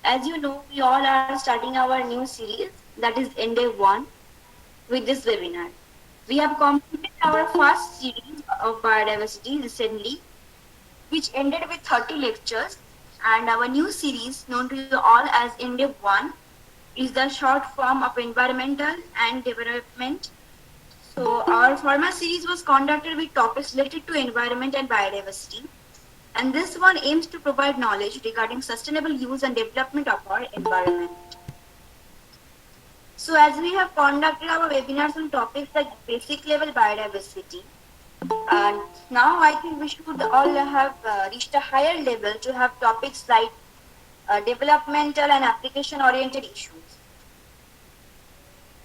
As you know, we all are starting our new series, that is Endeavor 1, with this webinar. We have completed our first series of biodiversity recently, which ended with 30 lectures, and our new series, known to you all as Endeavor 1, is the short form of environmental and development. So, our former series was conducted with topics related to environment and biodiversity, and this one aims to provide knowledge regarding sustainable use and development of our environment. So as we have conducted our webinars on topics like basic level biodiversity, and now I think we should all have reached a higher level to have topics like developmental and application oriented issues.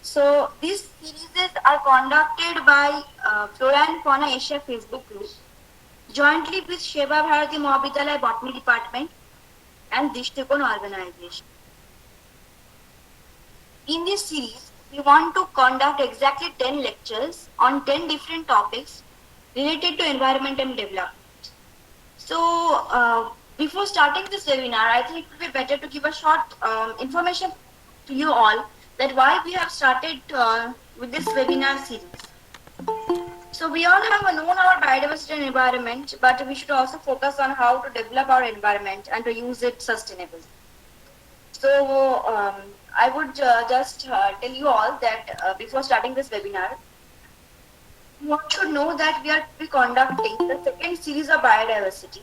So these series are conducted by Flora and Fauna Asia Facebook group jointly with Sheba Bharati Mahavidyalaya Botany Department and Dishtikon organization. In this series, we want to conduct exactly 10 lectures on 10 different topics related to environment and development. So, before starting this webinar, I think it would be better to give a short information to you all that why we have started with this webinar series. So, we all have known our biodiversity and environment, but we should also focus on how to develop our environment and to use it sustainably. So I would just tell you all that before starting this webinar, you should know that we are be conducting the second series of biodiversity.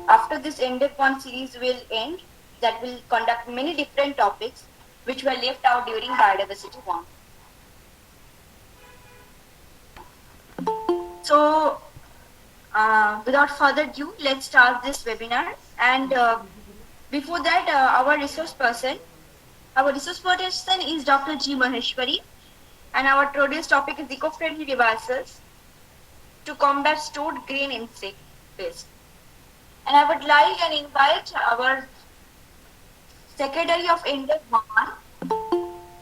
After this ended one series will end, that will conduct many different topics which were left out during biodiversity one. So without further ado, let's start this webinar. And before that, our resource person is Dr. G. Maheshwari. And our today's topic is eco-friendly devices to combat stored grain insect pest. And I would like and invite our Secretary of Index 1,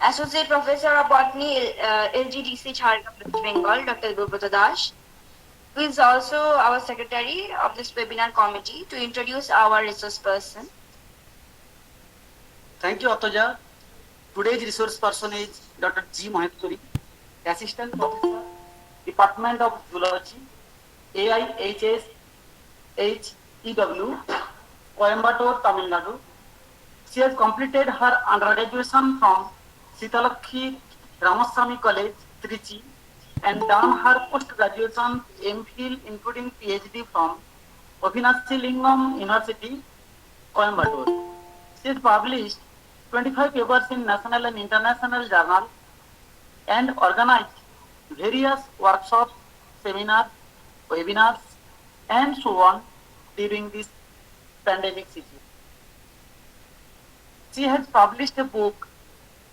Associate Professor of Botany, LGDC Jharkhand, West Bengal, Dr. Gurbrata Das, who is also our Secretary of this webinar committee, to introduce our resource person. Thank you, Atoja. Today's resource person is Dr. G. Maheshwari, Assistant Professor, Department of Zoology, AIHS HEW, Coimbatore, Tamil Nadu. She has completed her undergraduation from Sitalakhi Ramaswamy College, Trichy, and done her post-graduation MPhil, including PhD from Avinashi Lingam University, Coimbatore. She has published 25 papers in national and international journals and organized various workshops, seminars, webinars, and so on during this pandemic situation. She has published a book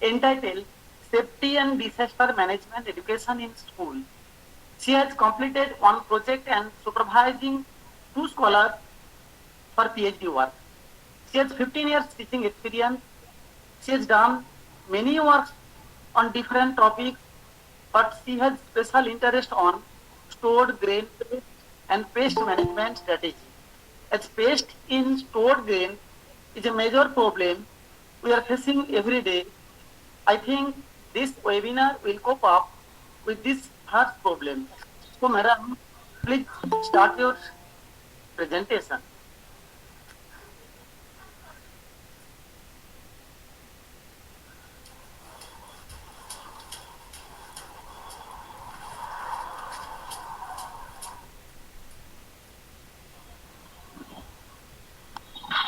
entitled Safety and Disaster Management Education in School. She has completed one project and supervising 2 scholars for PhD work. She has 15 years teaching experience. She has done many works on different topics, but she has special interest on stored grain and pest management strategy. As pest in stored grain is a major problem we are facing every day, I think this webinar will cope up with this first problem. So, madam, please start your presentation.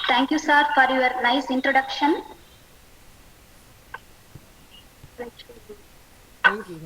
Thank you, sir, for your nice introduction. Thank you. Thank you.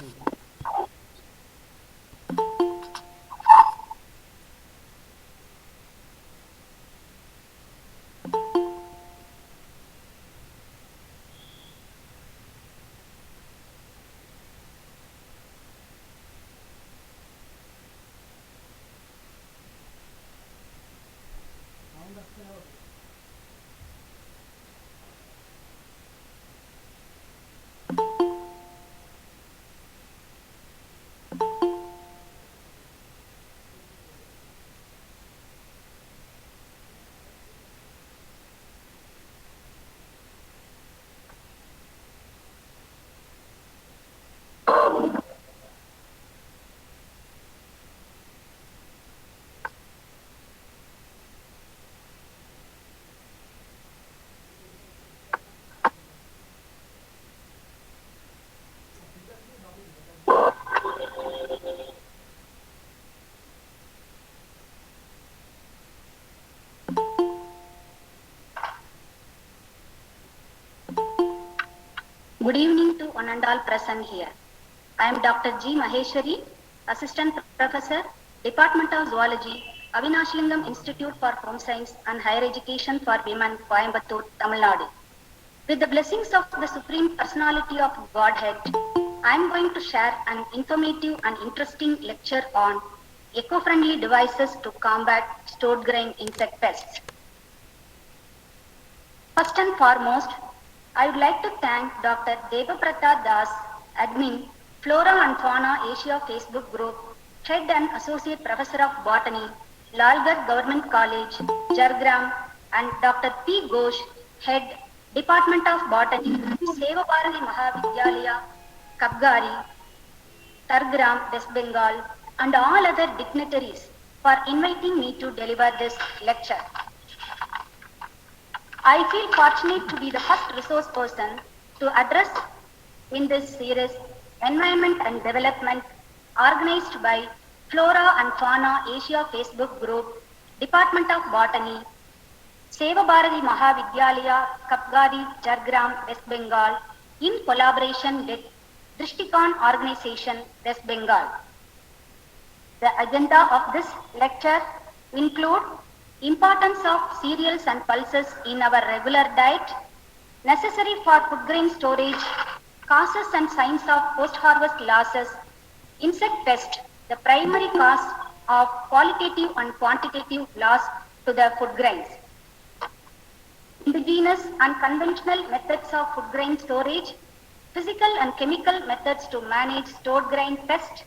Good evening to one and all present here. I am Dr. G. Maheshwari, Assistant Professor, Department of Zoology, Avinashlingam Institute for Home Science and Higher Education for Women, Coimbatore, Tamil Nadu. With the blessings of the Supreme Personality of Godhead, I am going to share an informative and interesting lecture on eco-friendly devices to combat stored grain insect pests. First and foremost, I would like to thank Dr. Debaprata Das, Admin, Flora and Fauna Asia Facebook Group, Head and Associate Professor of Botany, Lalgarh Government College, Jargram, and Dr. P. Ghosh, Head, Department of Botany, Seva Bharati Mahavidyalaya, Kabgari, Targram, West Bengal, and all other dignitaries for inviting me to deliver this lecture. I feel fortunate to be the first resource person to address in this series Environment and Development organized by Flora and Fauna Asia Facebook Group, Department of Botany, Seva Bharati Mahavidyalaya, Kapgadi, Jargram, West Bengal, in collaboration with Drishtikon Organization, West Bengal. The agenda of this lecture include importance of cereals and pulses in our regular diet, necessary for food grain storage, causes and signs of post-harvest losses, insect pest, the primary cause of qualitative and quantitative loss to the food grains, indigenous and conventional methods of food grain storage, physical and chemical methods to manage stored grain pest.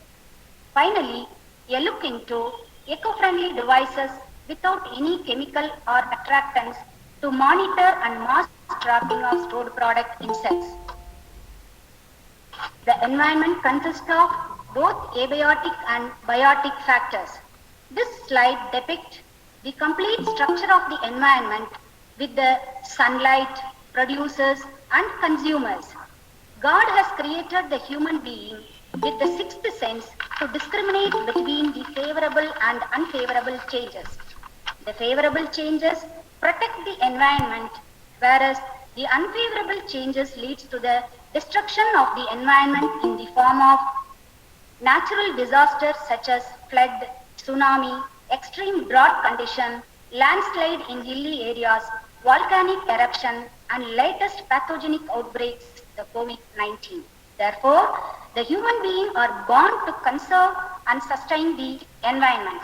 Finally, a look into eco-friendly devices without any chemical or attractants to monitor and mass trapping of stored product insects. The environment consists of both abiotic and biotic factors. This slide depicts the complete structure of the environment with the sunlight, producers and consumers. God has created the human being with the sixth sense to discriminate between the favorable and unfavorable changes. The favorable changes protect the environment, whereas the unfavorable changes leads to the destruction of the environment in the form of natural disasters such as flood, tsunami, extreme drought condition, landslide in hilly areas, volcanic eruption, and latest pathogenic outbreaks, the COVID-19. Therefore, the human beings are born to conserve and sustain the environment.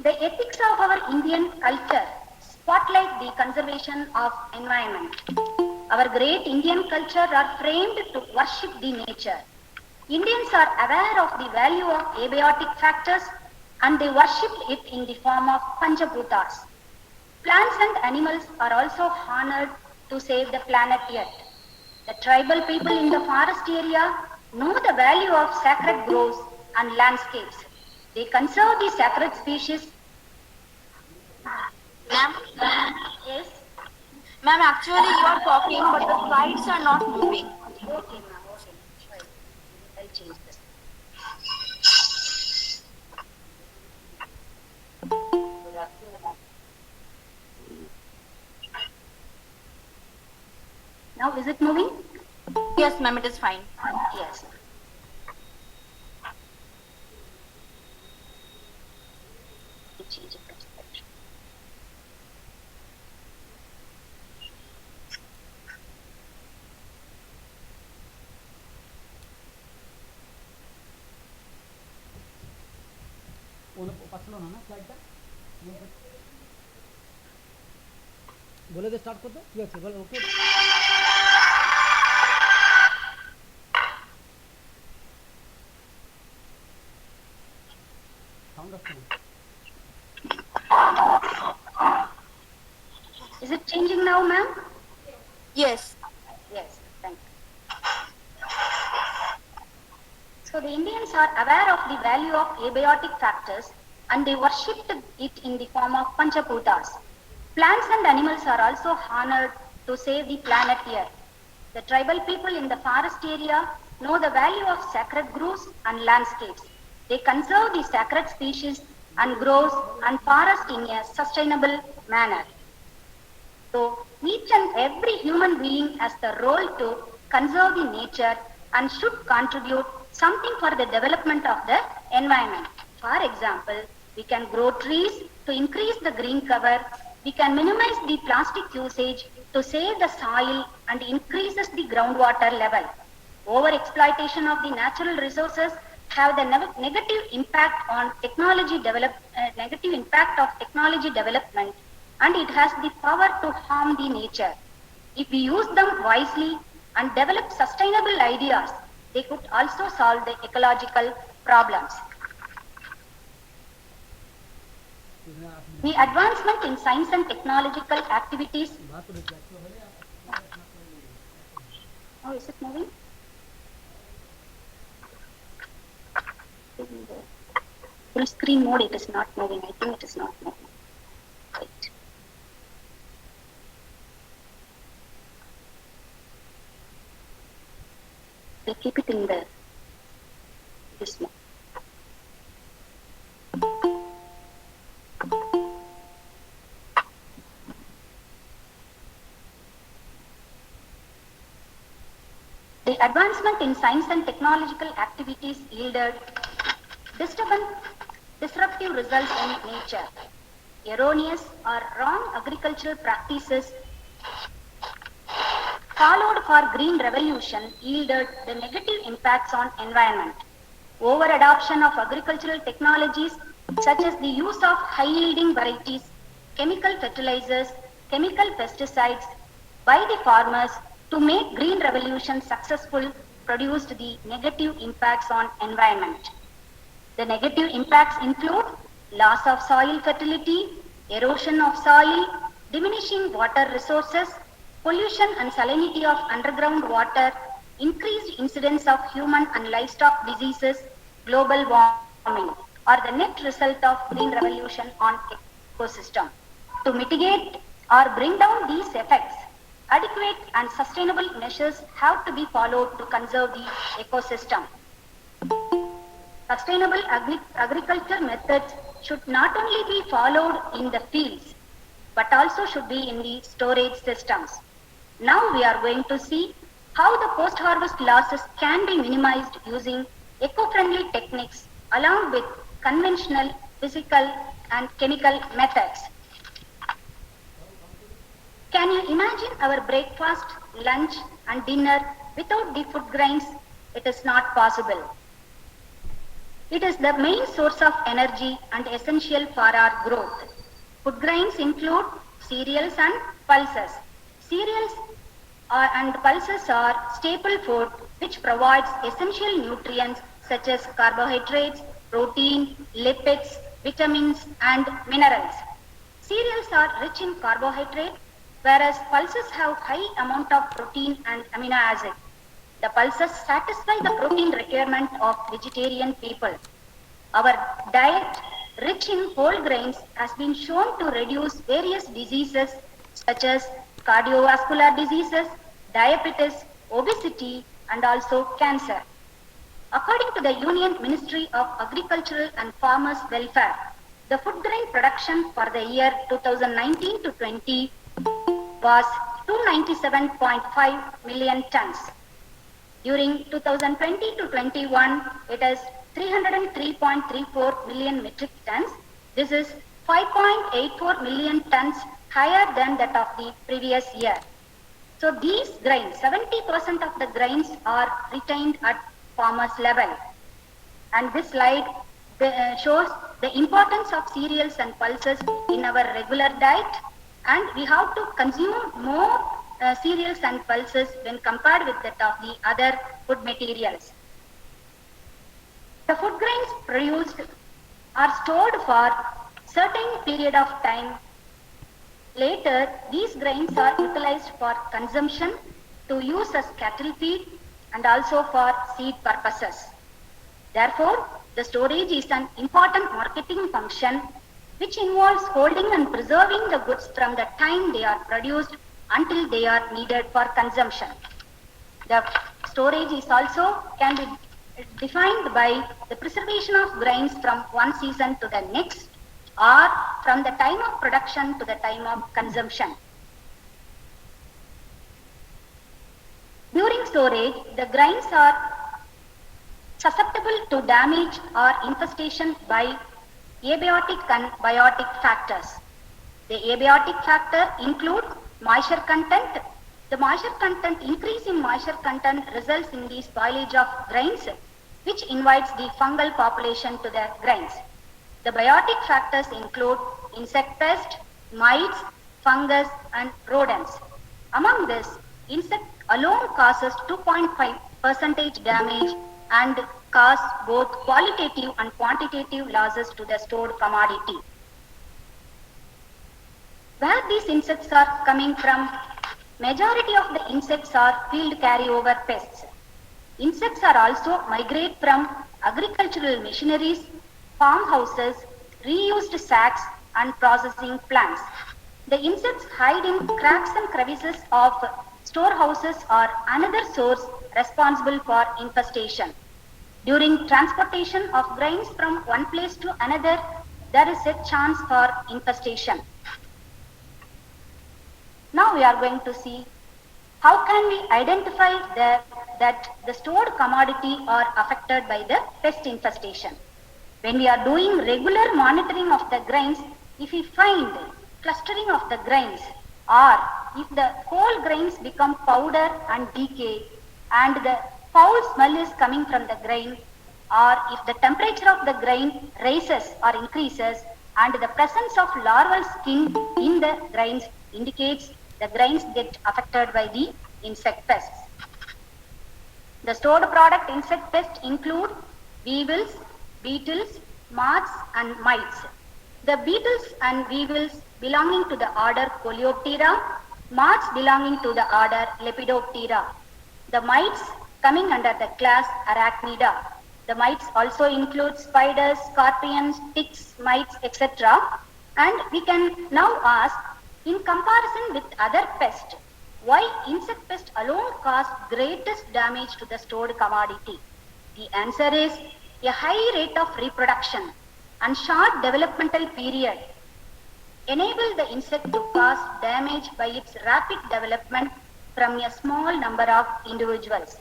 The ethics of our Indian culture spotlight the conservation of environment. Our great Indian culture are framed to worship the nature. Indians are aware of the value of abiotic factors and they worship it in the form of Panchabutas. Plants and animals are also honored to save the planet Earth. The tribal people in the forest area know the value of sacred groves and landscapes. They conserve the sacred species. Ma'am? Yes? Ma'am, actually you are talking but the slides are not moving. Okay, ma'am. Okay. Sure. I'll change this. Now, is it moving? Yes, ma'am, it is fine. Yes. Change it. বলে they start করতে ঠিক আছে বল ওকে sound আসছে না Is it changing now, ma'am? Yes. Yes, thank you. So the Indians are aware of the value of abiotic factors and they worshipped it in the form of Panchabutas. Plants and animals are also honored to save the planet Earth. The tribal people in the forest area know the value of sacred groves and landscapes. They conserve the sacred species and groves and forest in a sustainable manner. So each and every human being has the role to conserve the nature and should contribute something for the development of the environment. For example, we can grow trees to increase the green cover. We can minimize the plastic usage to save the soil and increases the groundwater level. Over exploitation of the natural resources have the negative impact on negative impact of technology development, and it has the power to harm the nature. If we use them wisely and develop sustainable ideas, they could also solve the ecological problems. The advancement in science and technological activities. Oh, is it moving? Full screen mode, it is not moving. I think it is not moving. Wait. We'll keep it in this mode. The advancement in science and technological activities yielded disruptive results in nature. Erroneous or wrong agricultural practices followed for green revolution yielded the negative impacts on environment. Over adoption of agricultural technologies such as the use of high yielding varieties, chemical fertilizers, chemical pesticides by the farmers to make green revolution successful produced the negative impacts on environment. The negative impacts include loss of soil fertility, erosion of soil, diminishing water resources, pollution and salinity of underground water, increased incidence of human and livestock diseases, global warming are the net result of green revolution on ecosystem. To mitigate or bring down these effects, adequate and sustainable measures have to be followed to conserve the ecosystem. Sustainable agriculture methods should not only be followed in the fields, but also should be in the storage systems. Now we are going to see how the post-harvest losses can be minimized using eco-friendly techniques along with conventional, physical and chemical methods. Can you imagine our breakfast, lunch and dinner without the food grains? It is not possible. It is the main source of energy and essential for our growth. Food grains include cereals and pulses. Cereals and pulses are staple food which provides essential nutrients such as carbohydrates, protein, lipids, vitamins and minerals. Cereals are rich in carbohydrate, whereas pulses have high amount of protein and amino acid. The pulses satisfy the protein requirement of vegetarian people. Our diet rich in whole grains has been shown to reduce various diseases such as cardiovascular diseases, diabetes, obesity and also cancer. According to the Union Ministry of Agricultural and Farmers Welfare, the food grain production for the year 2019 to 20 was 297.5 million tons. During 2020 to 21, it is 303.34 million metric tons. This is 5.84 million tons higher than that of the previous year. So these grains, 70% of the grains are retained at farmers level. And this slide shows the importance of cereals and pulses in our regular diet, and we have to consume more cereals and pulses when compared with that of the other food materials. The food grains produced are stored for certain period of time. Later, these grains are utilized for consumption, to use as cattle feed and also for seed purposes. Therefore, the storage is an important marketing function which involves holding and preserving the goods from the time they are produced until they are needed for consumption. The storage is also can be defined by the preservation of grains from one season to the next, or from the time of production to the time of consumption. storage, the grains are susceptible to damage or infestation by abiotic and biotic factors. The abiotic factor include moisture content. The moisture content, increase in moisture content results in the spoilage of grains, which invites the fungal population to the grains. The biotic factors include insect pest, mites, fungus and rodents. Among this, insect alone causes 2.5% damage and cause both qualitative and quantitative losses to the stored commodity. Where these insects are coming from? Majority of the insects are field carryover pests. Insects are also migrate from agricultural machineries, farmhouses, reused sacks and processing plants. The insects hide in cracks and crevices of storehouses or another source responsible for infestation. During transportation of grains from one place to another, there is a chance for infestation. Now we are going to see how can we identify that the stored commodity are affected by the pest infestation. When we are doing regular monitoring of the grains, if we find clustering of the grains or if the whole grains become powder and decay and the foul smell is coming from the grain, or if the temperature of the grain rises or increases and the presence of larval skin in the grains indicates the grains get affected by the insect pests. The stored product insect pests include weevils, beetles, moths and mites. The beetles and weevils belonging to the order Coleoptera, moths belonging to the order Lepidoptera. The mites coming under the class Arachnida. The mites also include spiders, scorpions, ticks, mites, etc. And we can now ask, in comparison with other pests, why insect pests alone cause greatest damage to the stored commodity? The answer is a high rate of reproduction and short developmental period enable the insect to cause damage by its rapid development from a small number of individuals.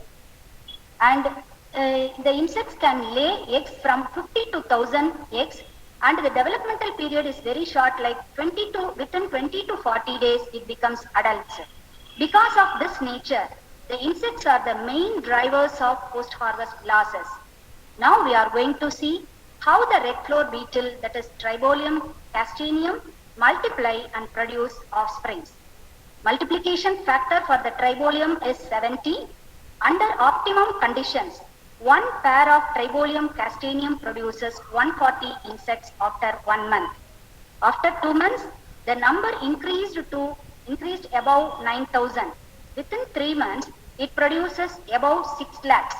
And the insects can lay eggs from 50 to 1000 eggs, and the developmental period is very short, like within 20 to 40 days it becomes adults. Because of this nature, the insects are the main drivers of post-harvest losses. Now we are going to see how the red floor beetle, that is Tribolium castaneum, multiply and produce offsprings. Multiplication factor for the Tribolium is 70. Under optimum conditions, one pair of Tribolium castaneum produces 140 insects after 1 month. After 2 months, the number increased above 9,000. Within 3 months, it produces above 6 lakhs.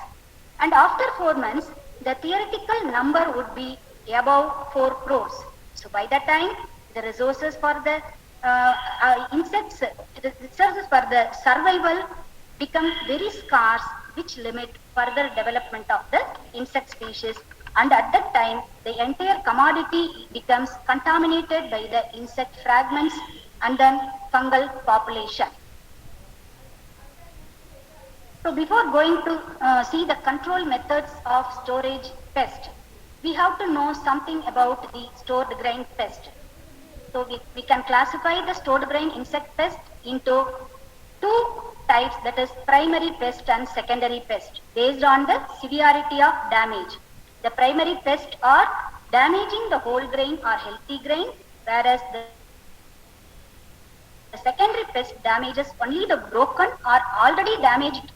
And after 4 months, the theoretical number would be above 4 crores. So by that time, the resources for the insects, the resources for the survival become very scarce, which limit further development of the insect species. And at that time, the entire commodity becomes contaminated by the insect fragments and then fungal population. So before going to see the control methods of storage pest, we have to know something about the stored grain pest. So we can classify the stored grain insect pest into 2 types, that is primary pest and secondary pest, based on the severity of damage. The primary pest are damaging the whole grain or healthy grain, whereas the secondary pest damages only the broken or already damaged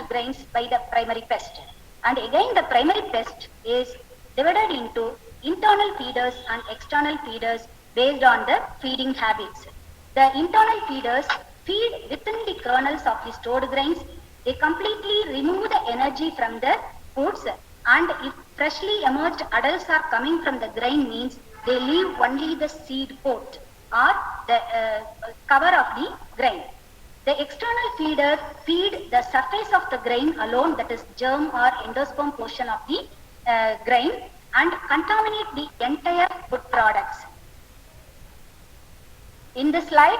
grains by the primary pest. And again, the primary pest is divided into internal feeders and external feeders based on the feeding habits. The internal feeders feed within the kernels of the stored grains. They completely remove the energy from the foods, and if freshly emerged adults are coming from the grain, means they leave only the seed coat or the cover of the grain. The external feeder feed the surface of the grain alone, that is germ or endosperm portion of the grain, and contaminate the entire food products. In this slide,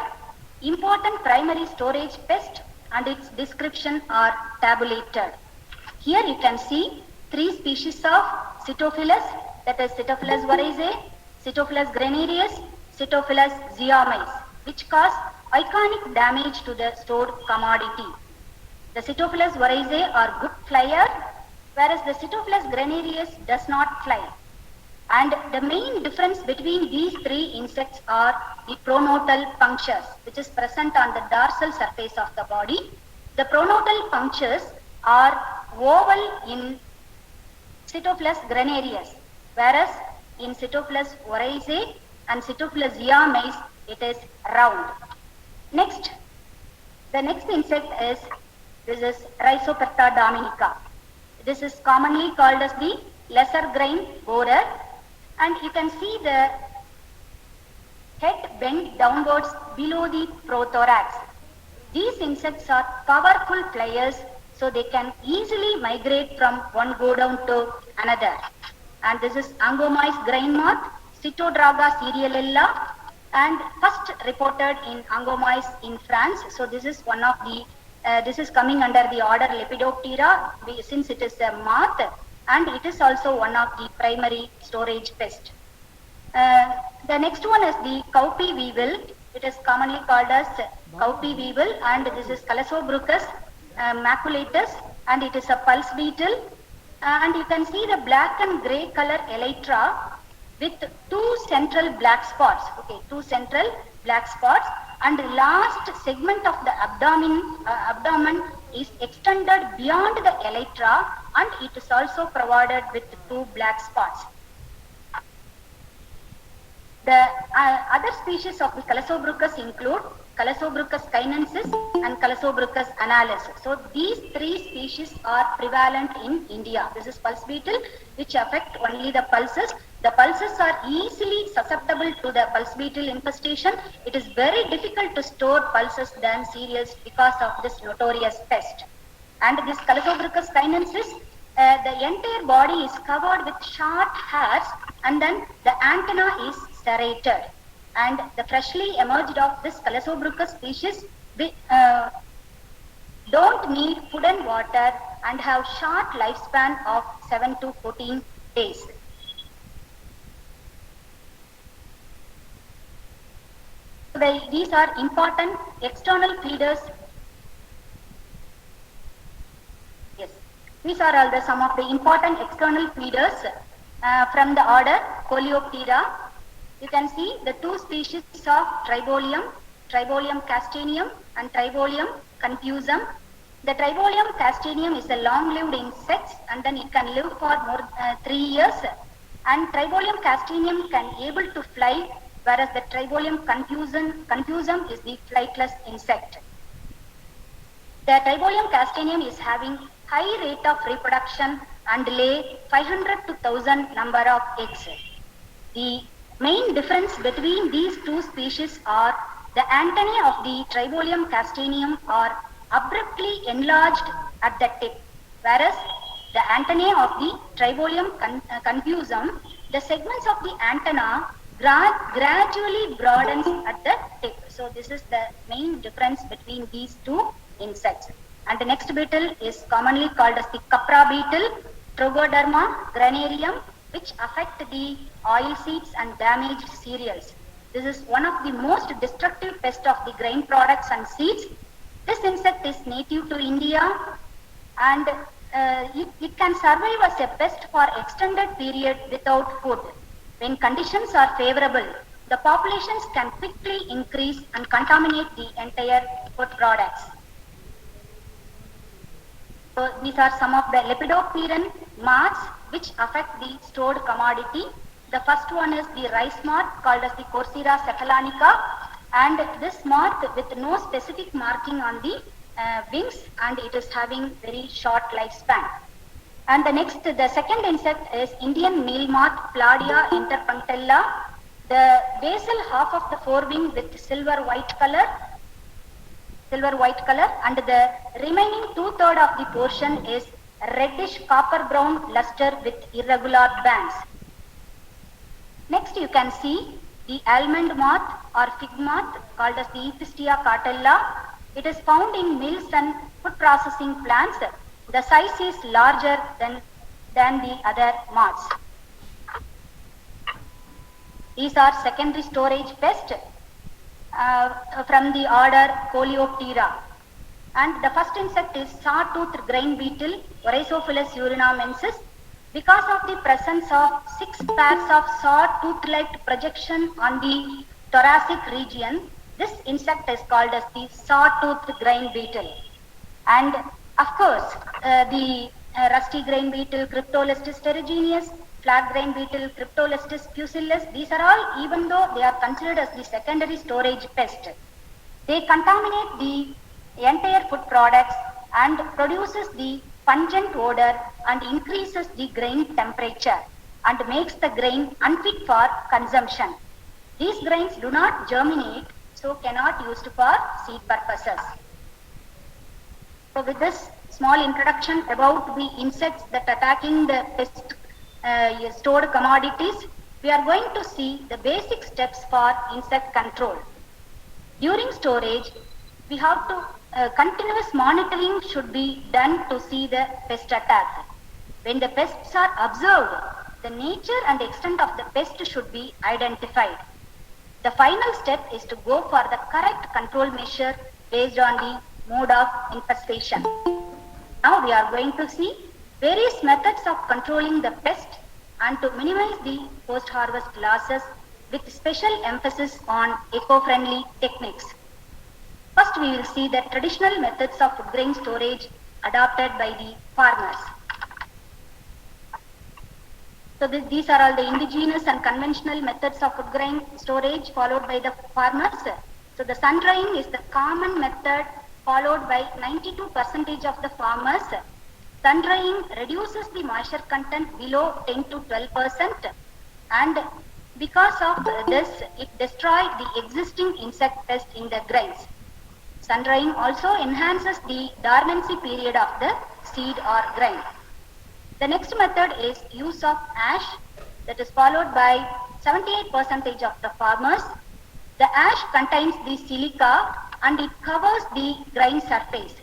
important primary storage pest and its description are tabulated. Here you can see 3 species of Cytophilus, that is Cytophilus oryzae, Cytophilus granarius, Cytophilus zeomys, which cause iconic damage to the stored commodity. The Cytophilus oryzae are good flyer, whereas the Cytophilus granarius does not fly. And the main difference between these 3 insects are the pronotal punctures, which is present on the dorsal surface of the body. The pronotal punctures are oval in Cytophilus granarius, whereas in Cytophilus oryzae and Cytophilus zeomys it is round. Next, the next insect is Rhizoperta dominica. This is commonly called as the lesser grain borer, and you can see the head bent downwards below the prothorax. These insects are powerful flyers, so they can easily migrate from one go down to another. And this is Angomys grain moth, Cytodraga serialella, and first reported in Angomys in France. So this is one of the this is coming under the order Lepidoptera, since it is a moth, and it is also one of the primary storage pests. The next one is the cowpea weevil. It is commonly called as cowpea weevil, and this is Calosobruchus maculatus, and it is a pulse beetle. And you can see the black and grey color elytra with 2 central black spots. Okay, 2 central black spots, and the last segment of the abdomen is extended beyond the elytra, and it is also provided with 2 black spots. The other species of the Calosobruchus include Calosobruchus cainensis and Calosobruchus analis. So these 3 species are prevalent in India. This is pulse beetle, which affect only the pulses. The pulses are easily susceptible to the pulse beetle infestation. It is very difficult to store pulses than cereals because of this notorious pest. And this Calosobruchus cainensis, the entire body is covered with short hairs, and then the antenna is serrated. And the freshly emerged of this Calosobruchus species don't need food and water and have short lifespan of 7 to 14 days. These are important external feeders. Yes, these are all some of the important external feeders from the order Coleoptera. You can see the 2 species of Tribolium, Tribolium castaneum and Tribolium confusum. The Tribolium castaneum is a long-lived insect, and then it can live for more 3 years. And Tribolium castaneum can able to fly, whereas the Tribolium confusum is the flightless insect. The Tribolium castaneum is having high rate of reproduction and lay 500 to 1000 number of eggs. The main difference between these 2 species are the antennae of the Tribolium castaneum are abruptly enlarged at the tip, whereas the antennae of the Tribolium confusum, the segments of the antenna gradually broadens at the tip. So this is the main difference between these 2 insects. And the next beetle is commonly called as the Capra beetle, Trogoderma granarium, which affect the oil seeds and damaged cereals. This is one of the most destructive pests of the grain products and seeds. This insect is native to India, and it can survive as a pest for extended period without food. When conditions are favorable, the populations can quickly increase and contaminate the entire food products. So these are some of the lepidopteran moths which affect the stored commodity. The first one is the rice moth called as the Corsera cephalanica, and this moth with no specific marking on the wings, and it is having very short lifespan. And the second insect is Indian meal moth, Pladia interpunctella. The basal half of the forewing with silver white color, and the remaining 2/3 of the portion is reddish copper brown luster with irregular bands. Next you can see the almond moth or fig moth called as the Ephistia cartella. It is found in mills and food processing plants. The size is larger than the other moths. These are secondary storage pests from the order Coleoptera. And the first insect is sawtooth grain beetle, Oryzophilus urinamensis. Because of the presence of 6 pairs of saw-tooth-like projection on the thoracic region, this insect is called as the sawtooth grain beetle. And of course, the rusty grain beetle, Cryptolestis terrigenous, flat grain beetle, Cryptolestis pusillus, these are all, even though they are considered as the secondary storage pest, they contaminate the entire food products and produces the pungent odor and increases the grain temperature and makes the grain unfit for consumption. These grains do not germinate, so cannot used for seed purposes. So with this small introduction about the insects that attacking the pest stored commodities, we are going to see the basic steps for insect control. During storage, we have to continuous monitoring should be done to see the pest attack. When the pests are observed, the nature and extent of the pest should be identified. The final step is to go for the correct control measure based on the mode of infestation. Now we are going to see various methods of controlling the pest and to minimize the post-harvest losses with special emphasis on eco-friendly techniques. First, we will see the traditional methods of food grain storage adopted by the farmers. So these are all the indigenous and conventional methods of food grain storage followed by the farmers. So the sun drying is the common method followed by 92% of the farmers. Sun drying reduces the moisture content below 10 to 12%, and because of this, it destroys the existing insect pest in the grains. Sun drying also enhances the dormancy period of the seed or grain. The next method is use of ash, that is followed by 78% of the farmers. The ash contains the silica and it covers the grain surface.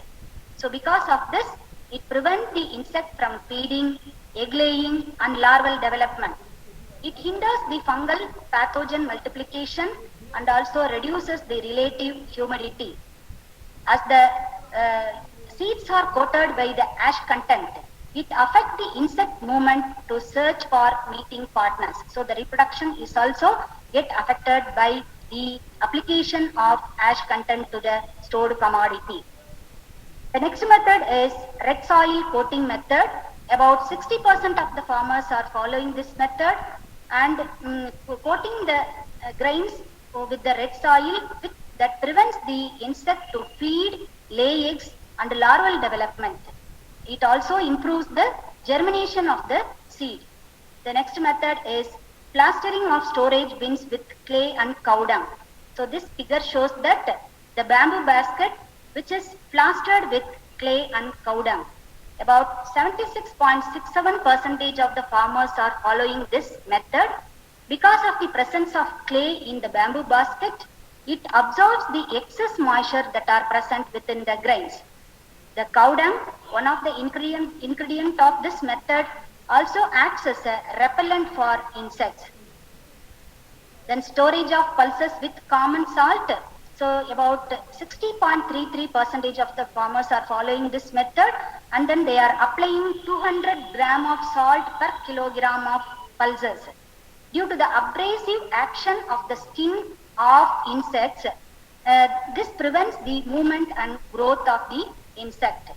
So because of this, it prevents the insect from feeding, egg laying and larval development. It hinders the fungal pathogen multiplication and also reduces the relative humidity. As the seeds are coated by the ash content, it affects the insect movement to search for mating partners. So the reproduction is also get affected by the application of ash content to the stored commodity. The next method is red soil coating method. About 60% of the farmers are following this method and coating the grains with the red soil that prevents the insect to feed, lay eggs and larval development. It also improves the germination of the seed. The next method is plastering of storage bins with clay and cow dung. So this figure shows that the bamboo basket which is plastered with clay and cow dung. About 76.67% of the farmers are following this method. Because of the presence of clay in the bamboo basket, it absorbs the excess moisture that are present within the grains. The cow dung, one of the ingredient of this method, also acts as a repellent for insects. Then storage of pulses with common salt. So about 60.33% of the farmers are following this method, and then they are applying 200 gram of salt per kilogram of pulses. Due to the abrasive action of the skin of insects, this prevents the movement and growth of the insect.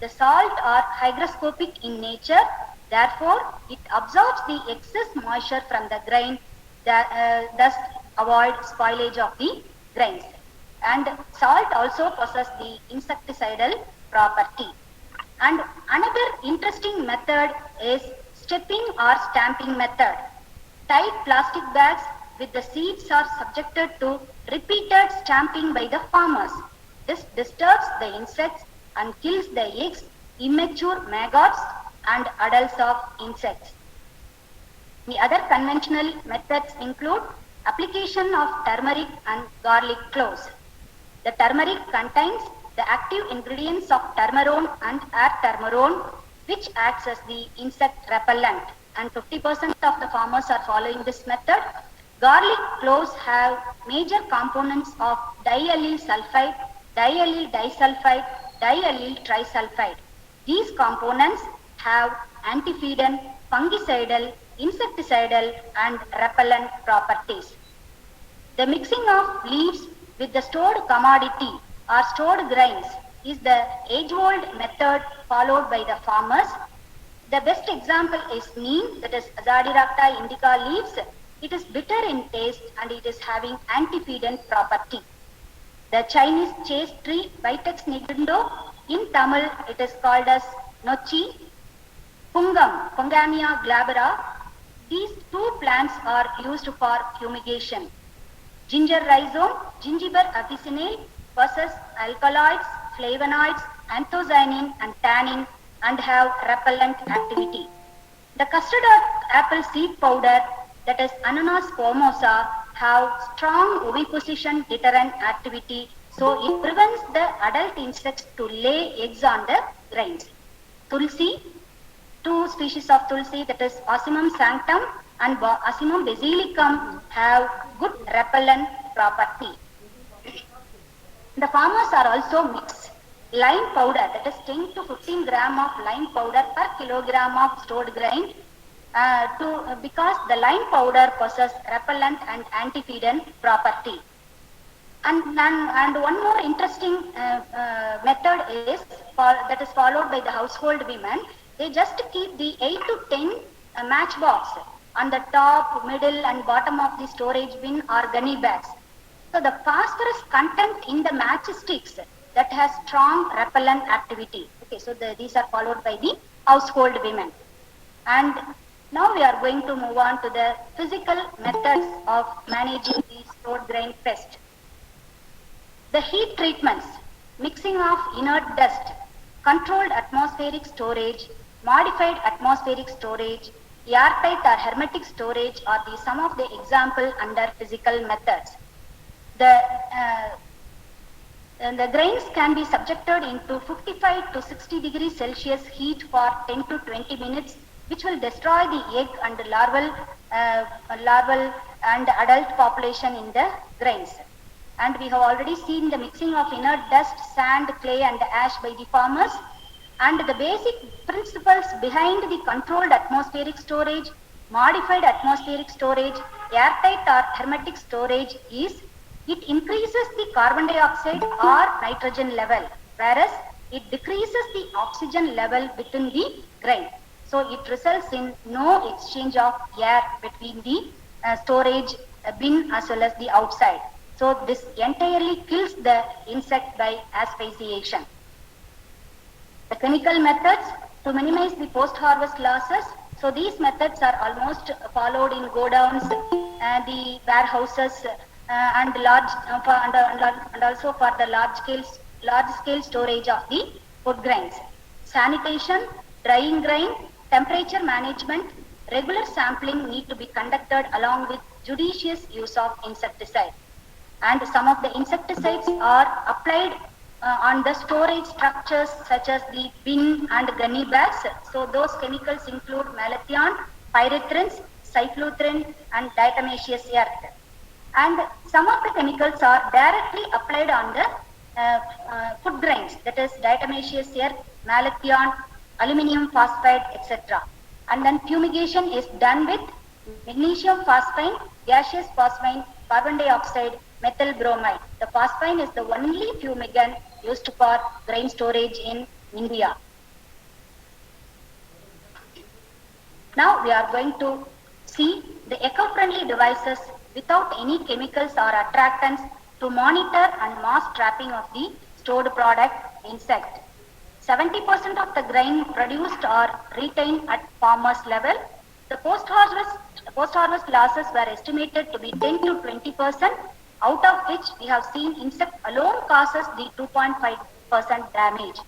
The salt are hygroscopic in nature, therefore it absorbs the excess moisture from the grain, thus avoid spoilage of the grains. And salt also possesses the insecticidal property. And another interesting method is stepping or stamping method. Tight plastic bags with the seeds are subjected to repeated stamping by the farmers. This disturbs the insects and kills the eggs, immature maggots and adults of insects. The other conventional methods include application of turmeric and garlic cloves. The turmeric contains the active ingredients of turmerone and artemerone, which acts as the insect repellent, and 50% of the farmers are following this method. Garlic cloves have major components of diallyl sulfide, diallyl disulfide, diallyl trisulfide. These components have antifeedant, fungicidal, insecticidal, and repellent properties. The mixing of leaves with the stored commodity or stored grains is the age-old method followed by the farmers. The best example is neem, that is Azadirachta indica leaves. It is bitter in taste and it is having antifeedant property. The Chinese chase tree, Vitex nigundo, in Tamil it is called as nochi. Pungam, Pungamia glabra. These two plants are used for fumigation. Ginger rhizome, Gingiber officinale, possess alkaloids, flavonoids, anthocyanin and tannin and have repellent activity. The custard apple seed powder, that is Ananas squamosa, have strong oviposition deterrent activity, so it prevents the adult insects to lay eggs on the grains. Tulsi, two species of tulsi, that is Ocimum sanctum and Ocimum basilicum, have good repellent property. The farmers are also mix lime powder, that is 10 to 15 gram of lime powder per kilogram of stored grain, because the lime powder possesses repellent and antifeedant property. And one more interesting method is that is followed by the household women. They just keep the 8 to 10 matchbox on the top, middle and bottom of the storage bin or gunny bags. So the phosphorus content in the matchsticks that has strong repellent activity. Okay, so these are followed by the household women. And now we are going to move on to the physical methods of managing the stored grain pest. The heat treatments, mixing of inert dust, controlled atmospheric storage, modified atmospheric storage, airtight or hermetic storage are some of the examples under physical methods. The grains can be subjected into 55 to 60 degrees Celsius heat for 10 to 20 minutes, which will destroy the egg and larval and adult population in the grains. And we have already seen the mixing of inert dust, sand, clay and ash by the farmers. And the basic principles behind the controlled atmospheric storage, modified atmospheric storage, airtight or hermetic storage is it increases the carbon dioxide or nitrogen level, whereas it decreases the oxygen level within the grain. So it results in no exchange of air between the storage bin as well as the outside. So this entirely kills the insect by asphyxiation. The chemical methods to minimize the post-harvest losses. So these methods are almost followed in godowns, the warehouses, and large and also for the large scale storage of the food grains. Sanitation, drying grain, temperature management, regular sampling need to be conducted along with judicious use of insecticide. And some of the insecticides are applied on the storage structures such as the bin and gunny bags. So those chemicals include malathion, pyrethrins, cyflothrin and diatomaceous earth. And some of the chemicals are directly applied on the food grains, that is diatomaceous earth, malathion, aluminum phosphide, etc. And then fumigation is done with magnesium phosphine, gaseous phosphine, carbon dioxide, methyl bromide. The phosphine is the only fumigant used for grain storage in India. Now we are going to see the eco-friendly devices without any chemicals or attractants to monitor and mass trapping of the stored product insect. 70% of the grain produced or retained at farmers level. The post-harvest losses were estimated to be 10 to 20%, out of which we have seen insect alone causes the 2.5% damage.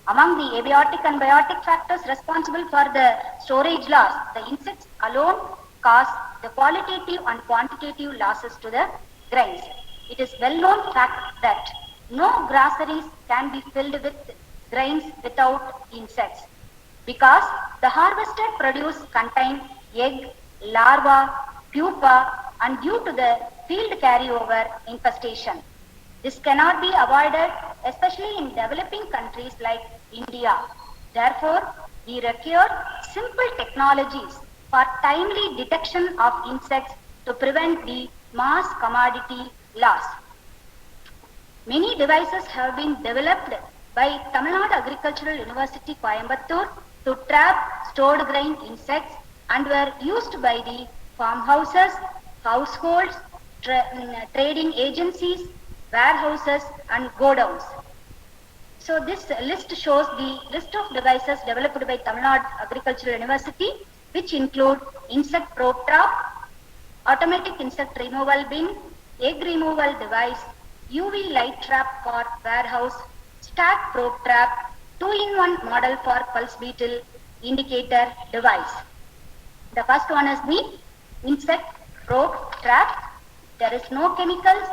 Among the abiotic and biotic factors responsible for the storage loss, the insects alone cause the qualitative and quantitative losses to the grains. It is well known fact that no groceries can be filled with grains without insects because the harvested produce contain egg, larva, pupa and due to the field carryover infestation. This cannot be avoided, especially in developing countries like India. Therefore, we require simple technologies for timely detection of insects to prevent the mass commodity loss. Many devices have been developed by Tamil Nadu Agricultural University Coimbatore to trap stored grain insects and were used by the farmhouses, households, trading agencies, warehouses and godowns. So this list shows the list of devices developed by Tamil Nadu Agricultural University, which include insect probe trap, automatic insect removal bin, egg removal device, UV light trap for warehouse, stack probe trap, 2-in-1 model for pulse beetle indicator device. The first one is the insect probe trap. There is no chemicals,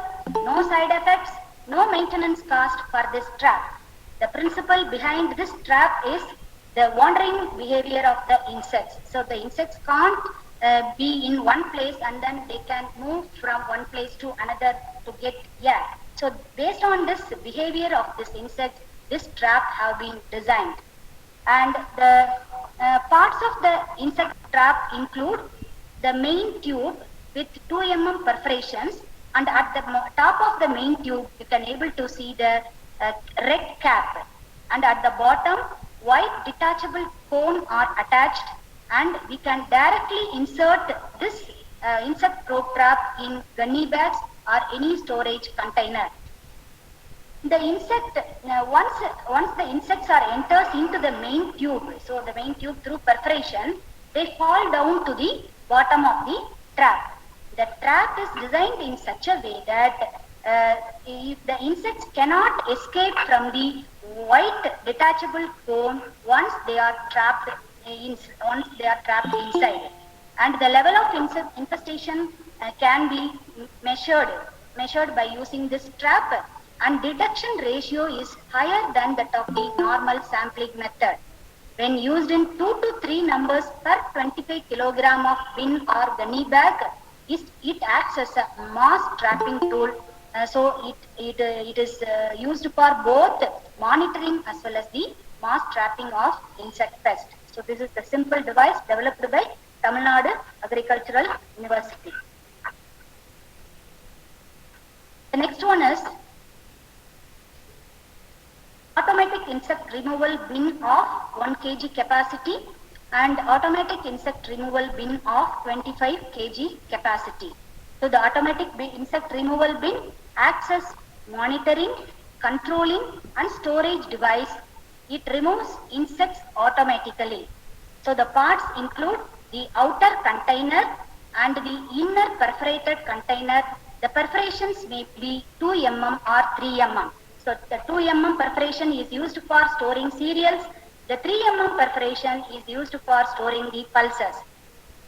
no side effects, no maintenance cost for this trap. The principle behind this trap is the wandering behavior of the insects. So the insects can't be in one place and then they can move from one place to another to get air. So based on this behavior of this insect, this trap have been designed. And the parts of the insect trap include the main tube with 2 mm perforations, and at the top of the main tube you can able to see the red cap, and at the bottom white detachable cone are attached, and we can directly insert this insect probe trap in gunny bags or any storage container. The insect, once the insects are enters into the main tube, so the main tube through perforation, they fall down to the bottom of the trap. The trap is designed in such a way that if the insects cannot escape from the white detachable cone once they are trapped inside, and the level of insect infestation can be measured by using this trap, and detection ratio is higher than that of the normal sampling method. When used in 2 to 3 numbers per 25 kilogram of bin or gunny bag, it acts as a mass trapping tool. So it is used for both monitoring as well as the mass trapping of insect pest. So this is the simple device developed by Tamil Nadu Agricultural University. The next one is automatic insect removal bin of 1 kg capacity and automatic insect removal bin of 25 kg capacity. So the automatic insect removal bin acts as monitoring, controlling and storage device. It removes insects automatically. So the parts include the outer container and the inner perforated container. The perforations may be 2 mm or 3 mm. So the 2 mm perforation is used for storing cereals. The 3 mm perforation is used for storing the pulses.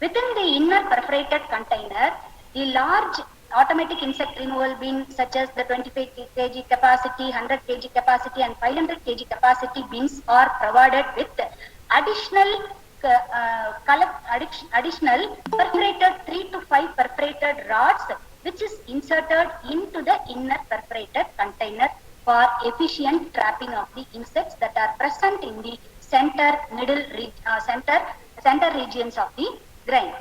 Within the inner perforated container, the large automatic insect removal bin such as the 25 kg capacity, 100 kg capacity and 500 kg capacity bins are provided with additional perforated 3 to 5 perforated rods which is inserted into the inner perforated container for efficient trapping of the insects that are present in the center regions of the grain.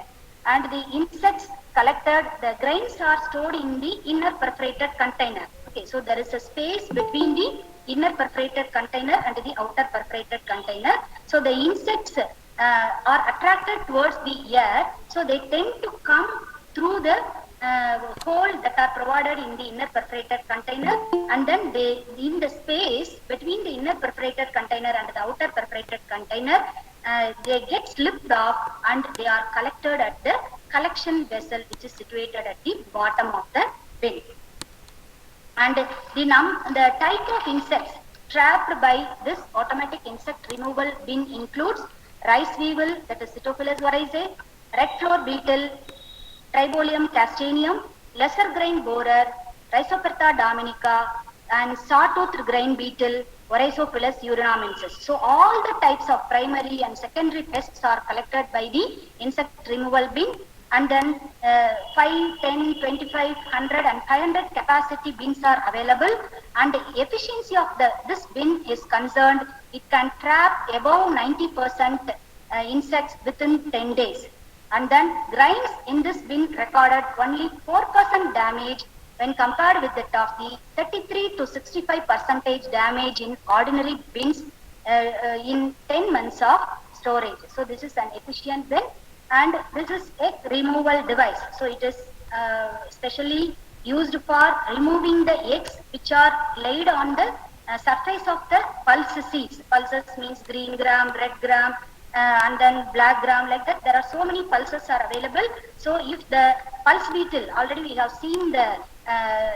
And the insects collected, the grains are stored in the inner perforated container. Okay, so there is a space between the inner perforated container and the outer perforated container. So the insects are attracted towards the air, so they tend to come through the hole that are provided in the inner perforated container, and then they, in the space between the inner perforated container and the outer perforated container, they get slipped off and they are collected at the collection vessel which is situated at the bottom of the bin. And the type of insects trapped by this automatic insect removal bin includes rice weevil, that is Sitophilus oryzae, red floor beetle, Tribolium castaneum, lesser grain borer, Rhizoperta dominica, and sawtoothed grain beetle, Oryzophilus urinamensis. So all the types of primary and secondary pests are collected by the insect removal bin, and then 5, 10, 25, 100 and 500 capacity bins are available, and the efficiency of this bin is concerned, it can trap above 90% insects within 10 days. And then grains in this bin recorded only 4% damage when compared with that of the 33 to 65% damage in ordinary bins in 10 months of storage. So this is an efficient bin, and this is egg removal device. So it is specially used for removing the eggs which are laid on the surface of the pulse seeds. Pulses means green gram, red gram, and then black gram, like that. There are so many pulses are available. So if the pulse beetle, already we have seen the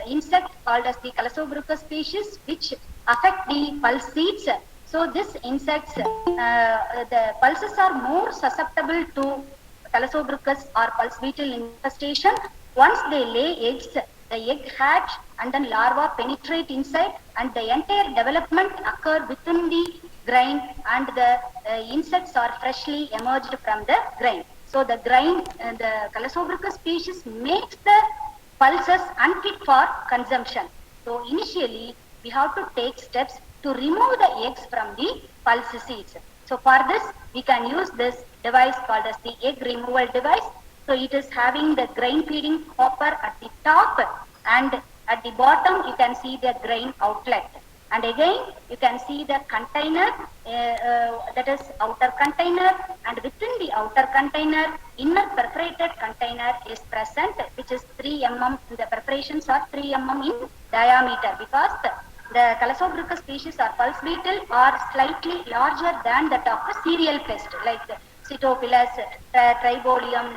insect called as the Calosobruchus species, which affect the pulse seeds. So this insects, the pulses are more susceptible to Calosobruchus or pulse beetle infestation. Once they lay eggs, the egg hatch and then larvae penetrate inside, and the entire development occur within the grain, and the insects are freshly emerged from the grain. So the grain, the Calosobruchus species makes the pulses unfit for consumption. So initially we have to take steps to remove the eggs from the pulse seeds. So for this we can use this device called as the egg removal device. So it is having the grain feeding hopper at the top, and at the bottom you can see the grain outlet. And again you can see the container, that is outer container, and within the outer container inner perforated container is present, which is 3 mm. The perforations are 3 mm in diameter, because the Calosobruchus species or pulse beetle are slightly larger than that of the cereal pest, like the Cytophilus, Tribolium,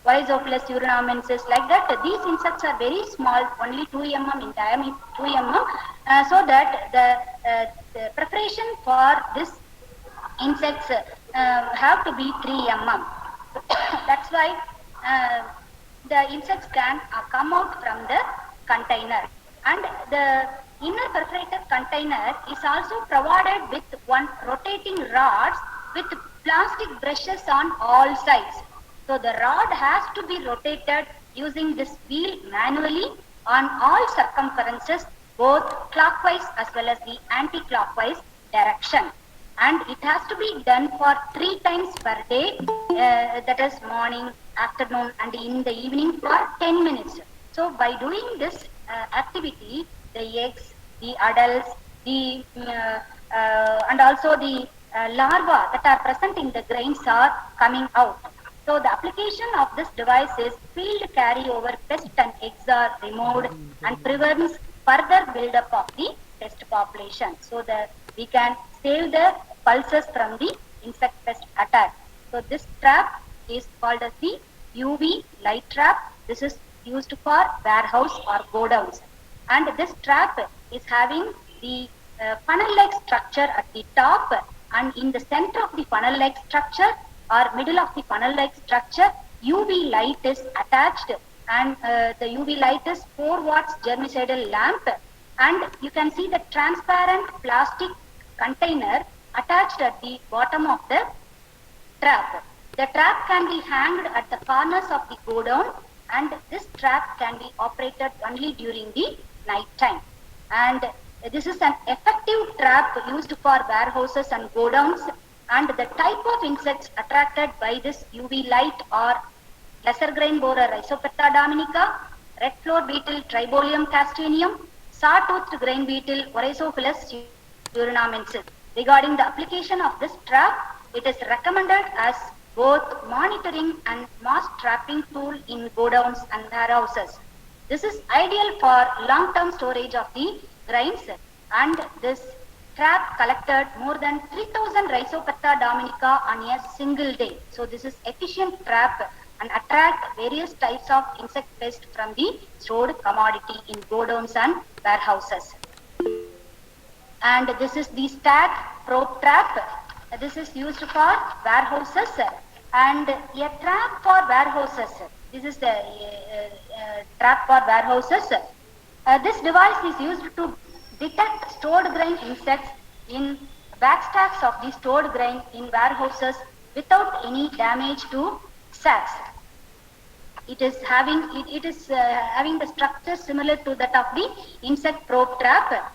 Oryzophilus urinamensis, like that. These insects are very small, only 2 mm in diameter, 2 mm, so that the preparation for this insects have to be 3 mm. That's why the insects can come out from the container. And the inner perforated container is also provided with one rotating rods with plastic brushes on all sides. So the rod has to be rotated using this wheel manually on all circumferences, both clockwise as well as the anti-clockwise direction. And it has to be done for 3 times per day, that is morning, afternoon and in the evening for 10 minutes. So by doing this activity, the eggs, the adults, the and also the larvae that are present in the grains are coming out. So the application of this device is field carryover pest and eggs are removed and prevents further build-up of the pest population. So that we can save the pulses from the insect pest attack. So this trap is called as the UV light trap. This is used for warehouse or godowns. And this trap is having the funnel-like structure at the top, and in the center of the funnel-like structure or middle of the funnel-like structure, UV light is attached, and the UV light is 4 watts germicidal lamp, and you can see the transparent plastic container attached at the bottom of the trap. The trap can be hanged at the corners of the godown, and this trap can be operated only during the night time. And this is an effective trap used for warehouses and godowns, and the type of insects attracted by this UV light are lesser grain borer Rhizopetta dominica, red floor beetle Tribolium castaneum, saw-toothed grain beetle Oryzophilus urinamensis. Regarding the application of this trap, it is recommended as both monitoring and mass trapping tool in godowns and warehouses. This is ideal for long-term storage of the grains, and this trap collected more than 3,000 Rhizopetta dominica on a single day. So this is efficient trap and attract various types of insect pests from the stored commodity in godowns and warehouses. And this is the stack probe trap. This is used for warehouses, and a trap for warehouses. This is the trap for warehouses. This device is used to detect stored grain insects in backstacks of the stored grain in warehouses without any damage to sacks. It is having the structure similar to that of the insect probe trap.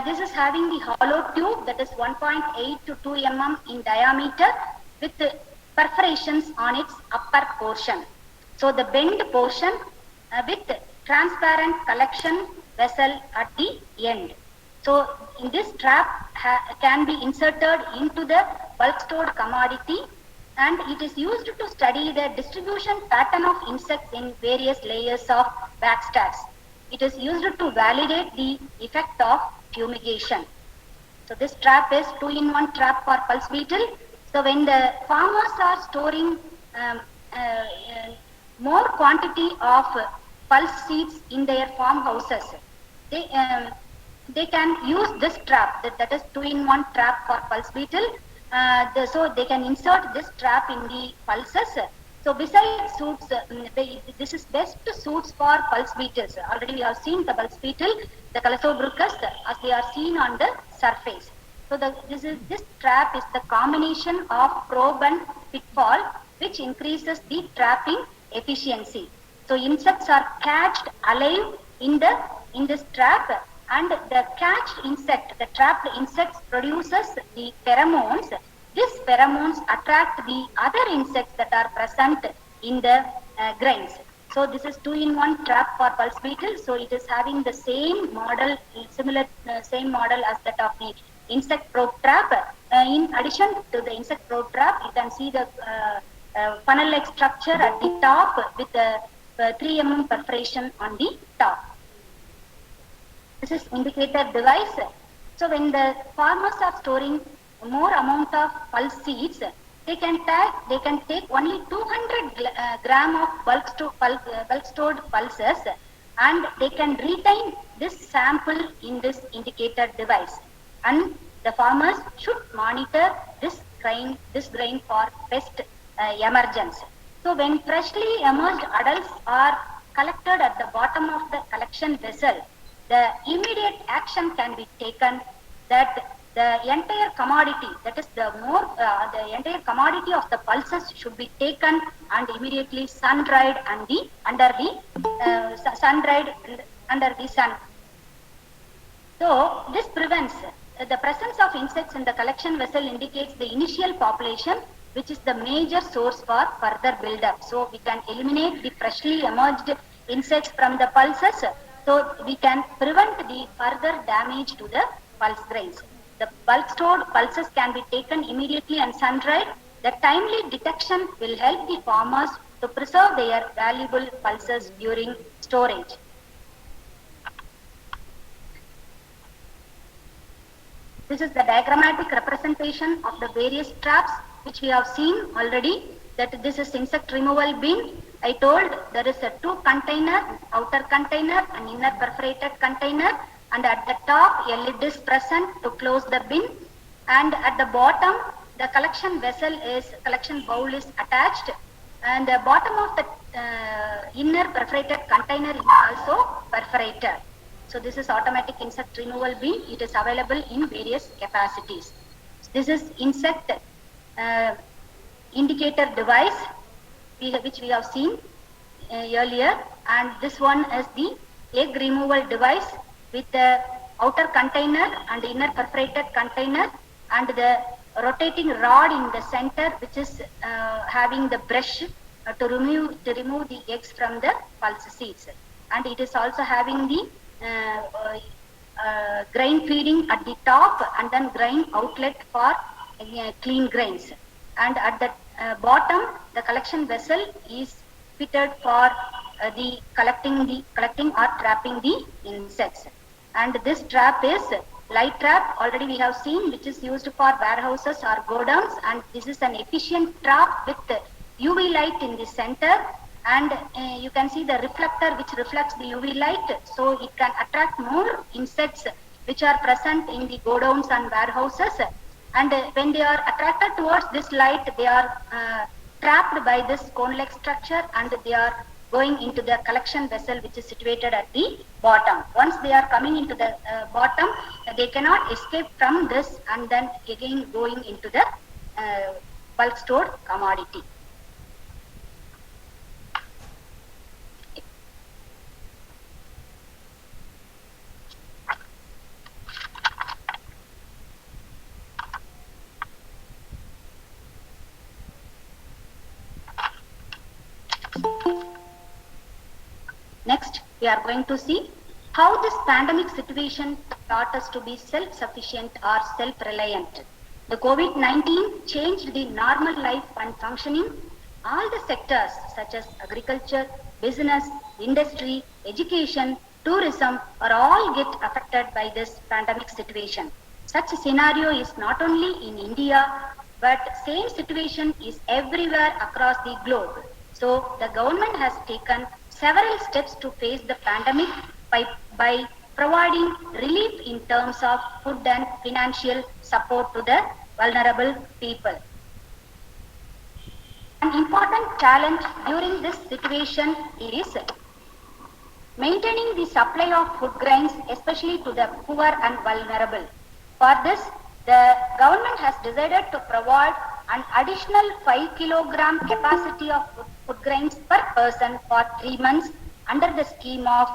This is having the hollow tube that is 1.8 to 2 mm in diameter with perforations on its upper portion. So the bend portion with transparent collection vessel at the end. So in this trap can be inserted into the bulk stored commodity, and it is used to study the distribution pattern of insects in various layers of backstacks. It is used to validate the effect of fumigation. So this trap is 2-in-1 trap for pulse beetle. So when the farmers are storing more quantity of pulse seeds in their farmhouses, they can use this trap, that is 2-in-1 trap for pulse beetle. So they can insert this trap in the pulses. So besides suits, this is best suits for pulse beetles. Already we have seen the pulse beetle, the Calosobruchus, as they are seen on the surface. So this trap is the combination of probe and pitfall, which increases the trapping efficiency. So insects are catched alive in this trap, and the catched insect, the trapped insects, produces the pheromones. These pheromones attract the other insects that are present in the grains. So this is 2-in-1 trap for pulse beetle. So it is having the same model, same model as that of the insect probe trap. In addition to the insect probe trap, you can see the funnel-like structure at the top with the 3 mm perforation on the top. This is indicator device. So when the farmers are storing more amount of pulse seeds, they can take only 200 gram of bulk stored pulses, and they can retain this sample in this indicator device. And the farmers should monitor this grain for pest emergence. So when freshly emerged adults are collected at the bottom of the collection vessel, the immediate action can be taken that the entire commodity, that is the entire commodity of the pulses, should be taken and immediately sun dried under the sun. So this prevents the presence of insects in the collection vessel indicates the initial population, which is the major source for further build-up. So we can eliminate the freshly emerged insects from the pulses, so we can prevent the further damage to the pulse grains. The bulk stored pulses can be taken immediately and sun-dried. The timely detection will help the farmers to preserve their valuable pulses during storage. This is the diagrammatic representation of the various traps which we have seen already, that this is insect removal bin. I told there is a 2 container, outer container and inner perforated container, and at the top a lid is present to close the bin, and at the bottom the collection bowl is attached, and the bottom of the inner perforated container is also perforated. So this is automatic insect removal bin. It is available in various capacities. This is insect indicator device which we have seen earlier, and this one is the egg removal device with the outer container and inner perforated container, and the rotating rod in the center, which is having the brush to remove the eggs from the pulse seeds, and it is also having the grain feeding at the top and then grain outlet for clean grains, and at the bottom the collection vessel is fitted for the collecting or trapping the insects. And this trap is light trap, already we have seen, which is used for warehouses or godowns, and this is an efficient trap with UV light in the center, and you can see the reflector which reflects the UV light, so it can attract more insects which are present in the godowns and warehouses, and when they are attracted towards this light, they are trapped by this cone-like structure, and they are going into the collection vessel which is situated at the bottom. Once they are coming into the bottom, they cannot escape from this and then again going into the bulk stored commodity. Next, we are going to see how this pandemic situation taught us to be self-sufficient or self-reliant. The COVID-19 changed the normal life and functioning. All the sectors such as agriculture, business, industry, education, tourism are all get affected by this pandemic situation. Such a scenario is not only in India, but same situation is everywhere across the globe. So the government has taken several steps to face the pandemic by providing relief in terms of food and financial support to the vulnerable people. An important challenge during this situation is maintaining the supply of food grains, especially to the poor and vulnerable. For this, the government has decided to provide an additional 5 kilogram capacity of food grains per person for 3 months under the scheme of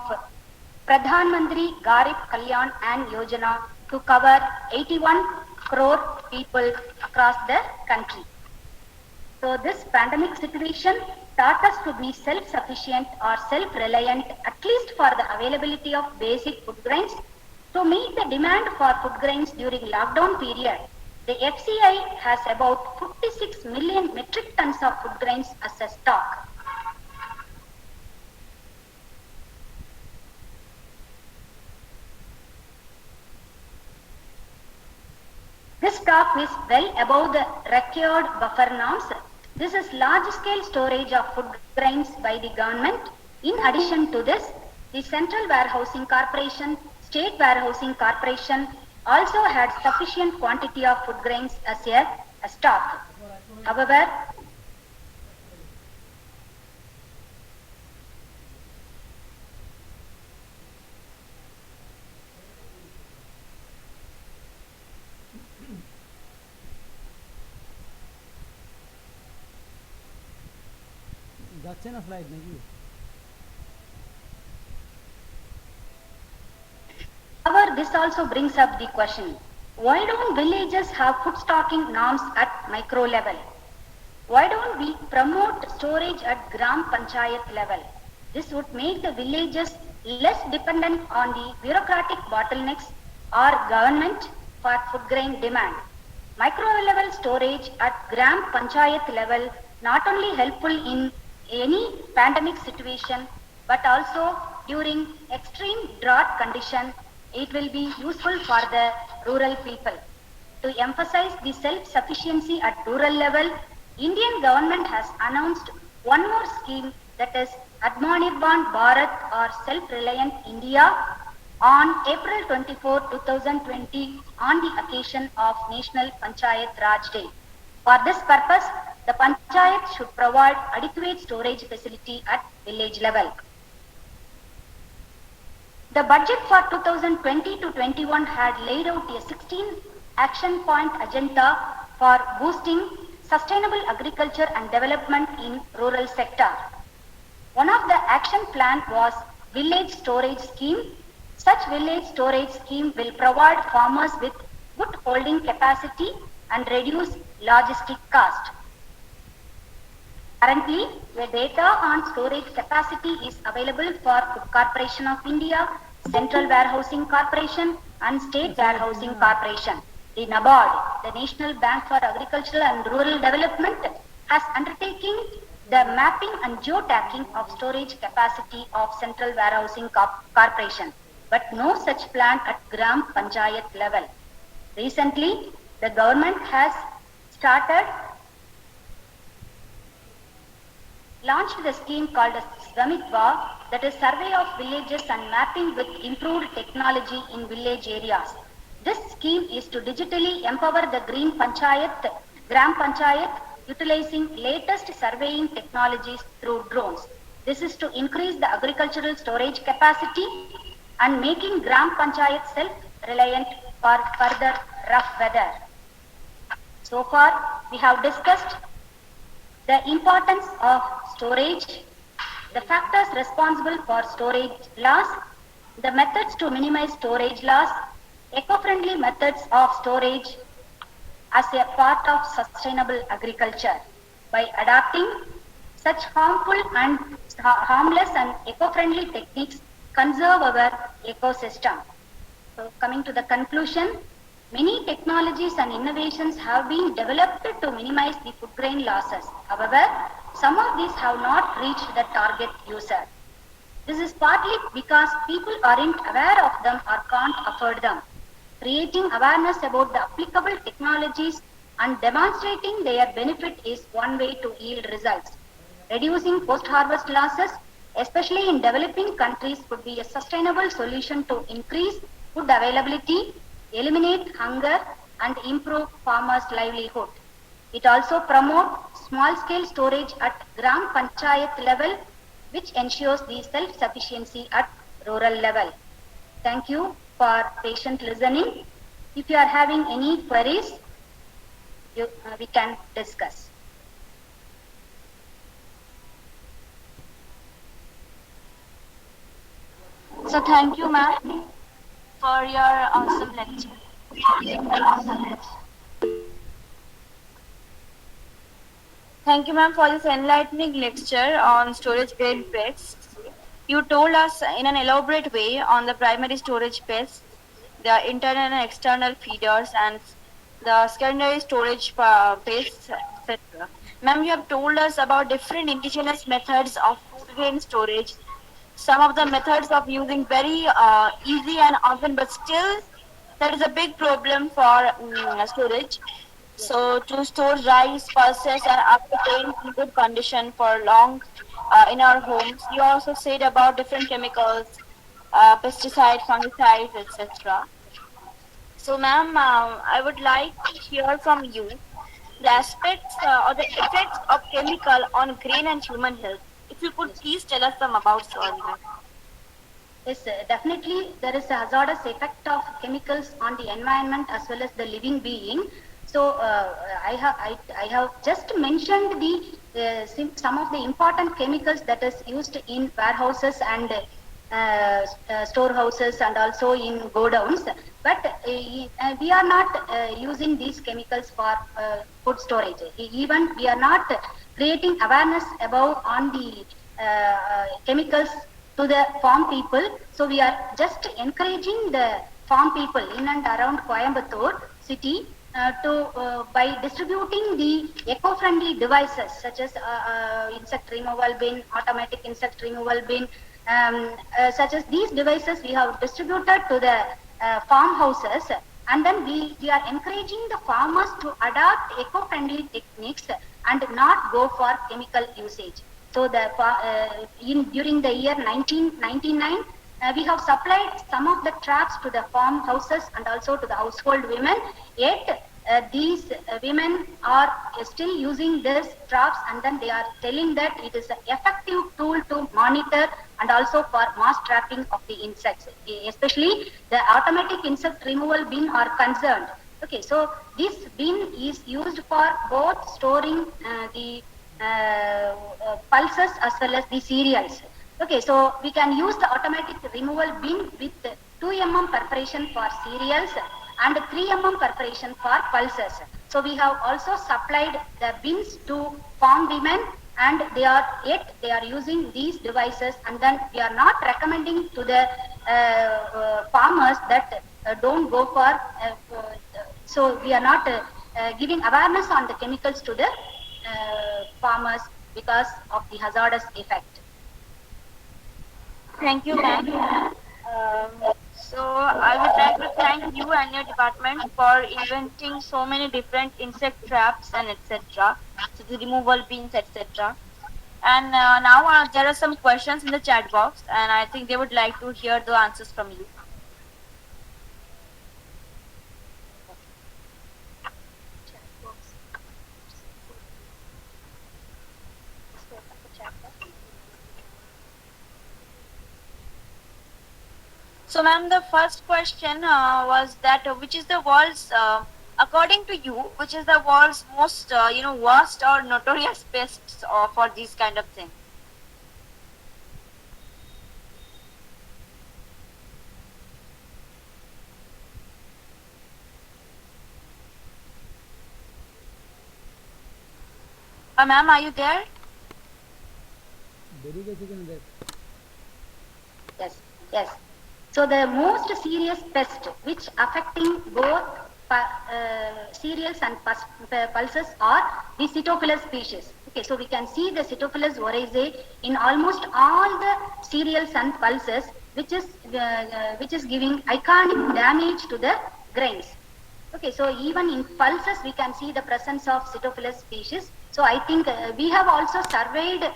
Pradhan Mantri Garib Kalyan Ann Yojana to cover 81 crore people across the country. So this pandemic situation taught us to be self-sufficient or self-reliant, at least for the availability of basic food grains. To meet the demand for food grains during lockdown period, the FCI has about 56 million metric tons of food grains as a stock. This stock is well above the required buffer norms. This is large-scale storage of food grains by the government. In addition to this, the Central Warehousing Corporation, State Warehousing Corporation also had sufficient quantity of food grains as a stock. However, যাচ্ছে না slide নাকি? However, this also brings up the question, why don't villages have food stocking norms at micro level? Why don't we promote storage at Gram Panchayat level? This would make the villages less dependent on the bureaucratic bottlenecks or government for food grain demand. Micro level storage at Gram Panchayat level not only helpful in any pandemic situation, but also during extreme drought condition, it will be useful for the rural people. To emphasize the self-sufficiency at rural level, Indian government has announced one more scheme, that is Atmanirbhan Bharat or Self-Reliant India, on April 24, 2020 on the occasion of National Panchayat Raj Day. For this purpose, the Panchayat should provide adequate storage facility at village level. The budget for 2020 to 21 had laid out a 16 action point agenda for boosting sustainable agriculture and development in rural sector. One of the action plan was village storage scheme. Such village storage scheme will provide farmers with good holding capacity and reduce logistic cost. Currently, the data on storage capacity is available for Food Corporation of India, Central Warehousing Corporation and State Warehousing Corporation. The NABARD, the National Bank for Agricultural and Rural Development, has undertaken the mapping and geotagging of storage capacity of Central Warehousing Corporation, but no such plan at Gram Panchayat level. Recently, the government has launched the scheme called as Swamitva, that is survey of villages and mapping with improved technology in village areas. This scheme is to digitally empower the Gram Panchayat, utilizing latest surveying technologies through drones. This is to increase the agricultural storage capacity and making Gram Panchayat self-reliant for further rough weather. So far, we have discussed the importance of storage, the factors responsible for storage loss, the methods to minimize storage loss, eco-friendly methods of storage as a part of sustainable agriculture. By adopting such harmless and eco-friendly techniques, conserve our ecosystem. So coming to the conclusion, many technologies and innovations have been developed to minimize the food grain losses. However, some of these have not reached the target user. This is partly because people aren't aware of them or can't afford them. Creating awareness about the applicable technologies and demonstrating their benefit is one way to yield results. Reducing post-harvest losses, especially in developing countries, could be a sustainable solution to increase food availability, eliminate hunger, and improve farmers' livelihood. It also promotes small-scale storage at Gram Panchayat level, which ensures the self-sufficiency at rural level. Thank you for patient listening. If you are having any queries, we can discuss. So thank you, ma'am, for your awesome lecture. Thank you, ma'am, for this enlightening lecture on storage grain pests. You told us in an elaborate way on the primary storage pests, the internal and external feeders, and the secondary storage pests, etc. Ma'am, you have told us about different indigenous methods of food grain storage. Some of the methods of using very easy and often, but still that is a big problem for storage. So to store rice, pulses, and other grains in good condition for long in our homes. You also said about different chemicals, pesticide, fungicides, etc. So, ma'am, I would like to hear from you the aspects or the effects of chemical on grain and human health. If you could please tell us some about so, ma'am. Yes, definitely there is a hazardous effect of chemicals on the environment as well as the living being. So I have just mentioned some of the important chemicals that is used in warehouses and storehouses and also in godowns. But we are not using these chemicals for food storage. Even we are not creating awareness about on the chemicals to the farm people. So we are just encouraging the farm people in and around Coimbatore city by distributing the eco-friendly devices such as insect removal bin, automatic insect removal bin, such as these devices we have distributed to the farmhouses, and then we are encouraging the farmers to adopt eco-friendly techniques and not go for chemical usage. So during the year 1999, we have supplied some of the traps to the farmhouses and also to the household women. Yet these women are still using these traps, and then they are telling that it is an effective tool to monitor and also for mass trapping of the insects, especially the automatic insect removal bin are concerned. Okay, so this bin is used for both storing the pulses as well as the cereals. Okay, so we can use the automatic removal bin with 2 mm perforation for cereals and 3 mm perforation for pulses. So we have also supplied the bins to farm women, and they are using these devices, and then we are not recommending to the farmers that don't go for so we are not giving awareness on the chemicals to the farmers because of the hazardous effect. Thank you, ma'am. So I would like to thank you and your department for inventing so many different insect traps and etc. So the removal bins, etc. And now there are some questions in the chat box, and I think they would like to hear the answers from you. So, ma'am, the first question was that which is the world's, according to you, which is the world's most, worst or notorious pests for these kind of things? Ma'am, are you there? Very chicken there. Yes, yes. So the most serious pest which affecting both cereals and pulses are the Cytophilus species. Okay, so we can see the Cytophilus oryzae in almost all the cereals and pulses, which is giving iconic damage to the grains. Okay, so even in pulses we can see the presence of Cytophilus species. So I think we have also surveyed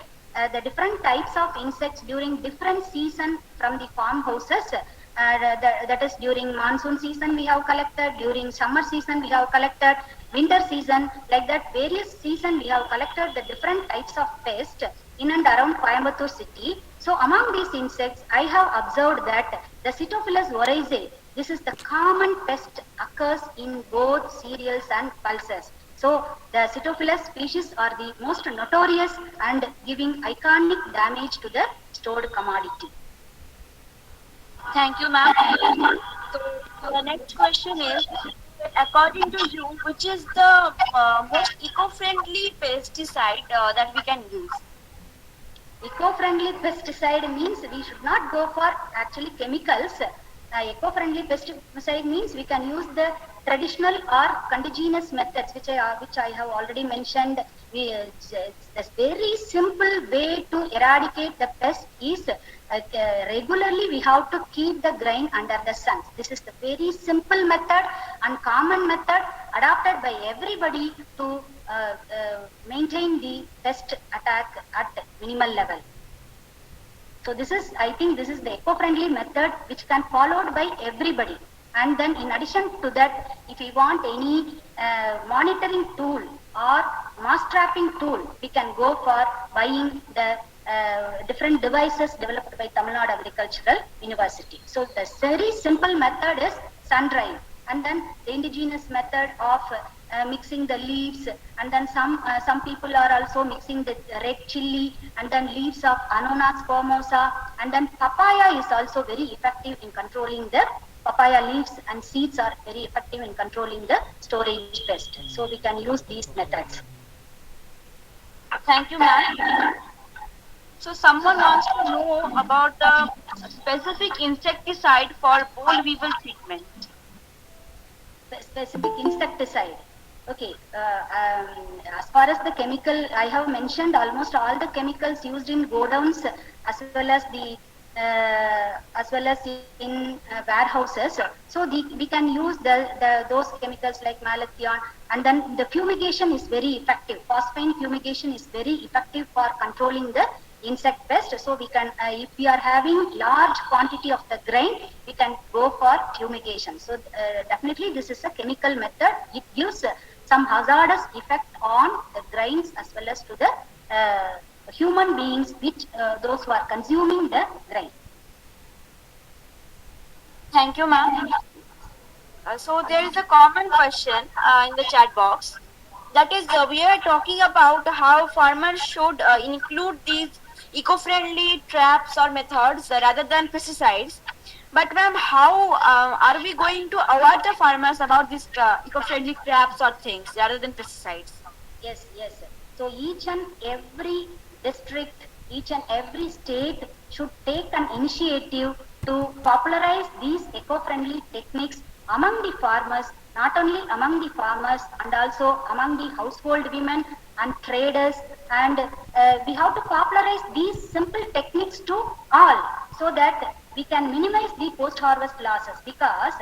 the different types of insects during different season from the farmhouses. That is during monsoon season we have collected, during summer season we have collected, winter season, like that various season we have collected the different types of pest in and around Coimbatore city. So among these insects, I have observed that the Cytophilus oryzae, this is the common pest occurs in both cereals and pulses. So the Cytophilus species are the most notorious and giving iconic damage to the stored commodity. Thank you, ma'am. So the next question is, according to you, which is the most eco-friendly pesticide that we can use? Eco-friendly pesticide means we should not go for actually chemicals. Eco-friendly pesticide means we can use the traditional or indigenous methods, which I have already mentioned. The very simple way to eradicate the pest is regularly we have to keep the grain under the sun. This is the very simple method and common method adopted by everybody to maintain the pest attack at minimal level. So this is, I think this is the eco-friendly method which can followed by everybody. And then in addition to that, if we want any monitoring tool or mouse trapping tool, we can go for buying the different devices developed by Tamil Nadu Agricultural University. So the very simple method is sun drying, and then the indigenous method of mixing the leaves, and then some people are also mixing the red chili and then leaves of Anonas squamosa, and then papaya is also very effective in controlling the papaya leaves, and seeds are very effective in controlling the storage pest. So we can use these methods. Thank you, ma'am. So someone wants to know about the specific insecticide for boll weevil treatment. Specific insecticide. Okay, as far as the chemical, I have mentioned almost all the chemicals used in godowns as well as in warehouses. So we can use those chemicals like malathion, and then the fumigation is very effective. Phosphine fumigation is very effective for controlling the insect pest. So we can, if we are having large quantity of the grain, we can go for fumigation. So definitely this is a chemical method. It gives some hazardous effect on the grains as well as to the human beings, which those who are consuming the grain. Thank you, ma'am. So there is a common question in the chat box. That is, we are talking about how farmers should include these eco-friendly traps or methods rather than pesticides. But ma'am, how are we going to alert the farmers about these eco-friendly traps or things rather than pesticides? Yes, yes. So each and every district, each and every state should take an initiative to popularize these eco-friendly techniques among the farmers, not only among the farmers and also among the household women and traders. And we have to popularize these simple techniques to all, so that we can minimize the post-harvest losses, because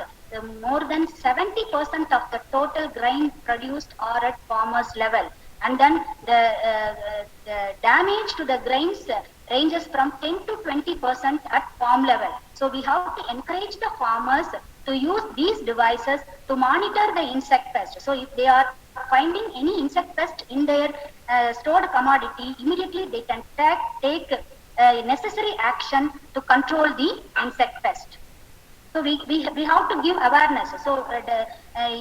more than 70% of the total grain produced are at farmers level, and then the damage to the grains ranges from 10 to 20% at farm level. So we have to encourage the farmers to use these devices to monitor the insect pest. So if they are finding any insect pest in their stored commodity, immediately they can take necessary action to control the insect pest. So we have to give awareness. So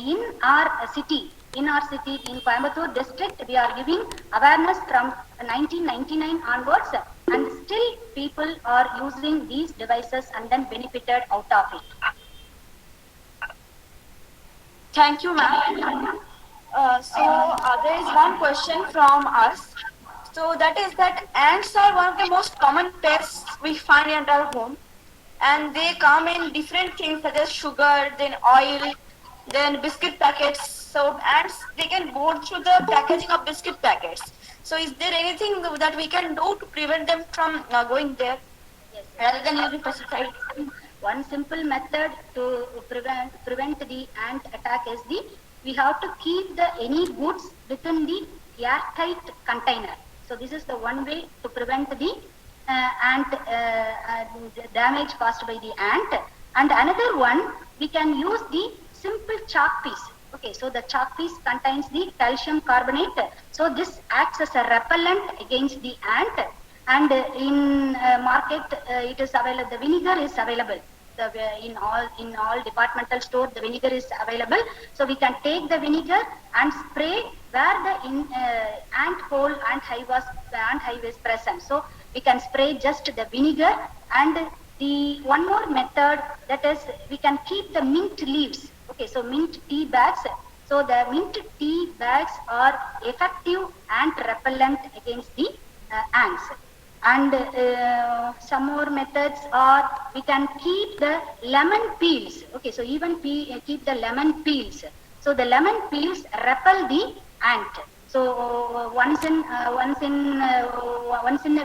in our city, in Coimbatore district, we are giving awareness from 1999 onwards, and still people are using these devices and then benefited out of it. Thank you, ma'am. There is one question from us. So that is that ants are one of the most common pests we find in our home, and they come in different things such as sugar, then oil, then biscuit packets. So ants, they can go through the packaging of biscuit packets. So is there anything that we can do to prevent them from going there, Yes. rather than using pesticides? One simple method to prevent the ant attack is we have to keep any goods within the airtight container. So this is the one way to prevent the ant damage caused by the ant. And another one, we can use the simple chalk piece. Okay, so the chalk piece contains the calcium carbonate. So this acts as a repellent against the ant. And in market, it is available. The vinegar is available. In all departmental store, the vinegar is available. So we can take the vinegar and spray where the ant hive is present. So we can spray just the vinegar. And the one more method, that is, we can keep the mint leaves. Okay, so mint tea bags. So the mint tea bags are effective ant repellent against the ants. And some more methods are, we can keep the lemon peels. Okay, so even keep the lemon peels. So the lemon peels repel the ant. So once in a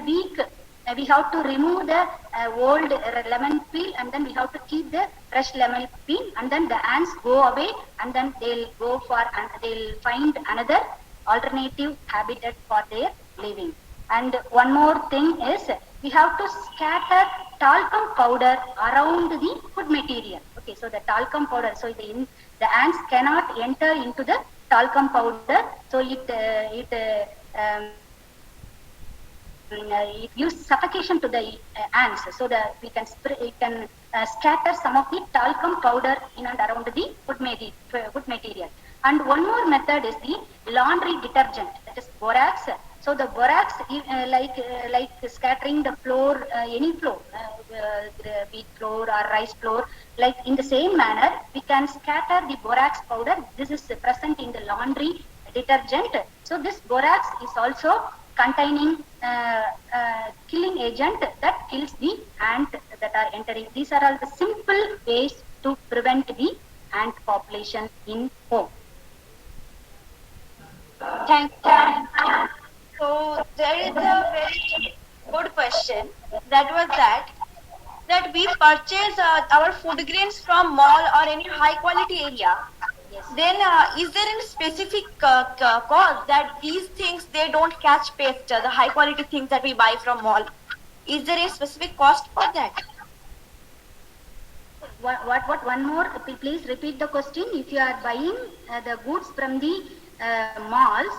week, we have to remove the old lemon peel, and then we have to keep the fresh lemon peel, and then the ants go away, and then they'll find another alternative habitat for their living. And one more thing is, we have to scatter talcum powder around the food material. Okay, so the talcum powder, so the ants cannot enter into the talcum powder, so it gives suffocation to the ants, so that we can scatter some of the talcum powder in and around the food material. And one more method is the laundry detergent, that is borax. So the borax, like scattering the floor, any floor, wheat flour or rice flour, like in the same manner, we can scatter the borax powder. This is present in the laundry detergent. So this borax is also containing killing agent that kills the ant that are entering. These are all the simple ways to prevent the ant population in home. Thank you. So there is a very good question. That was that we purchase our food grains from mall or any high quality area. Yes. Then is there any specific cause that these things they don't catch pest, the high quality things that we buy from mall? Is there a specific cost for that? What? One more. Please repeat the question. If you are buying the goods from the malls,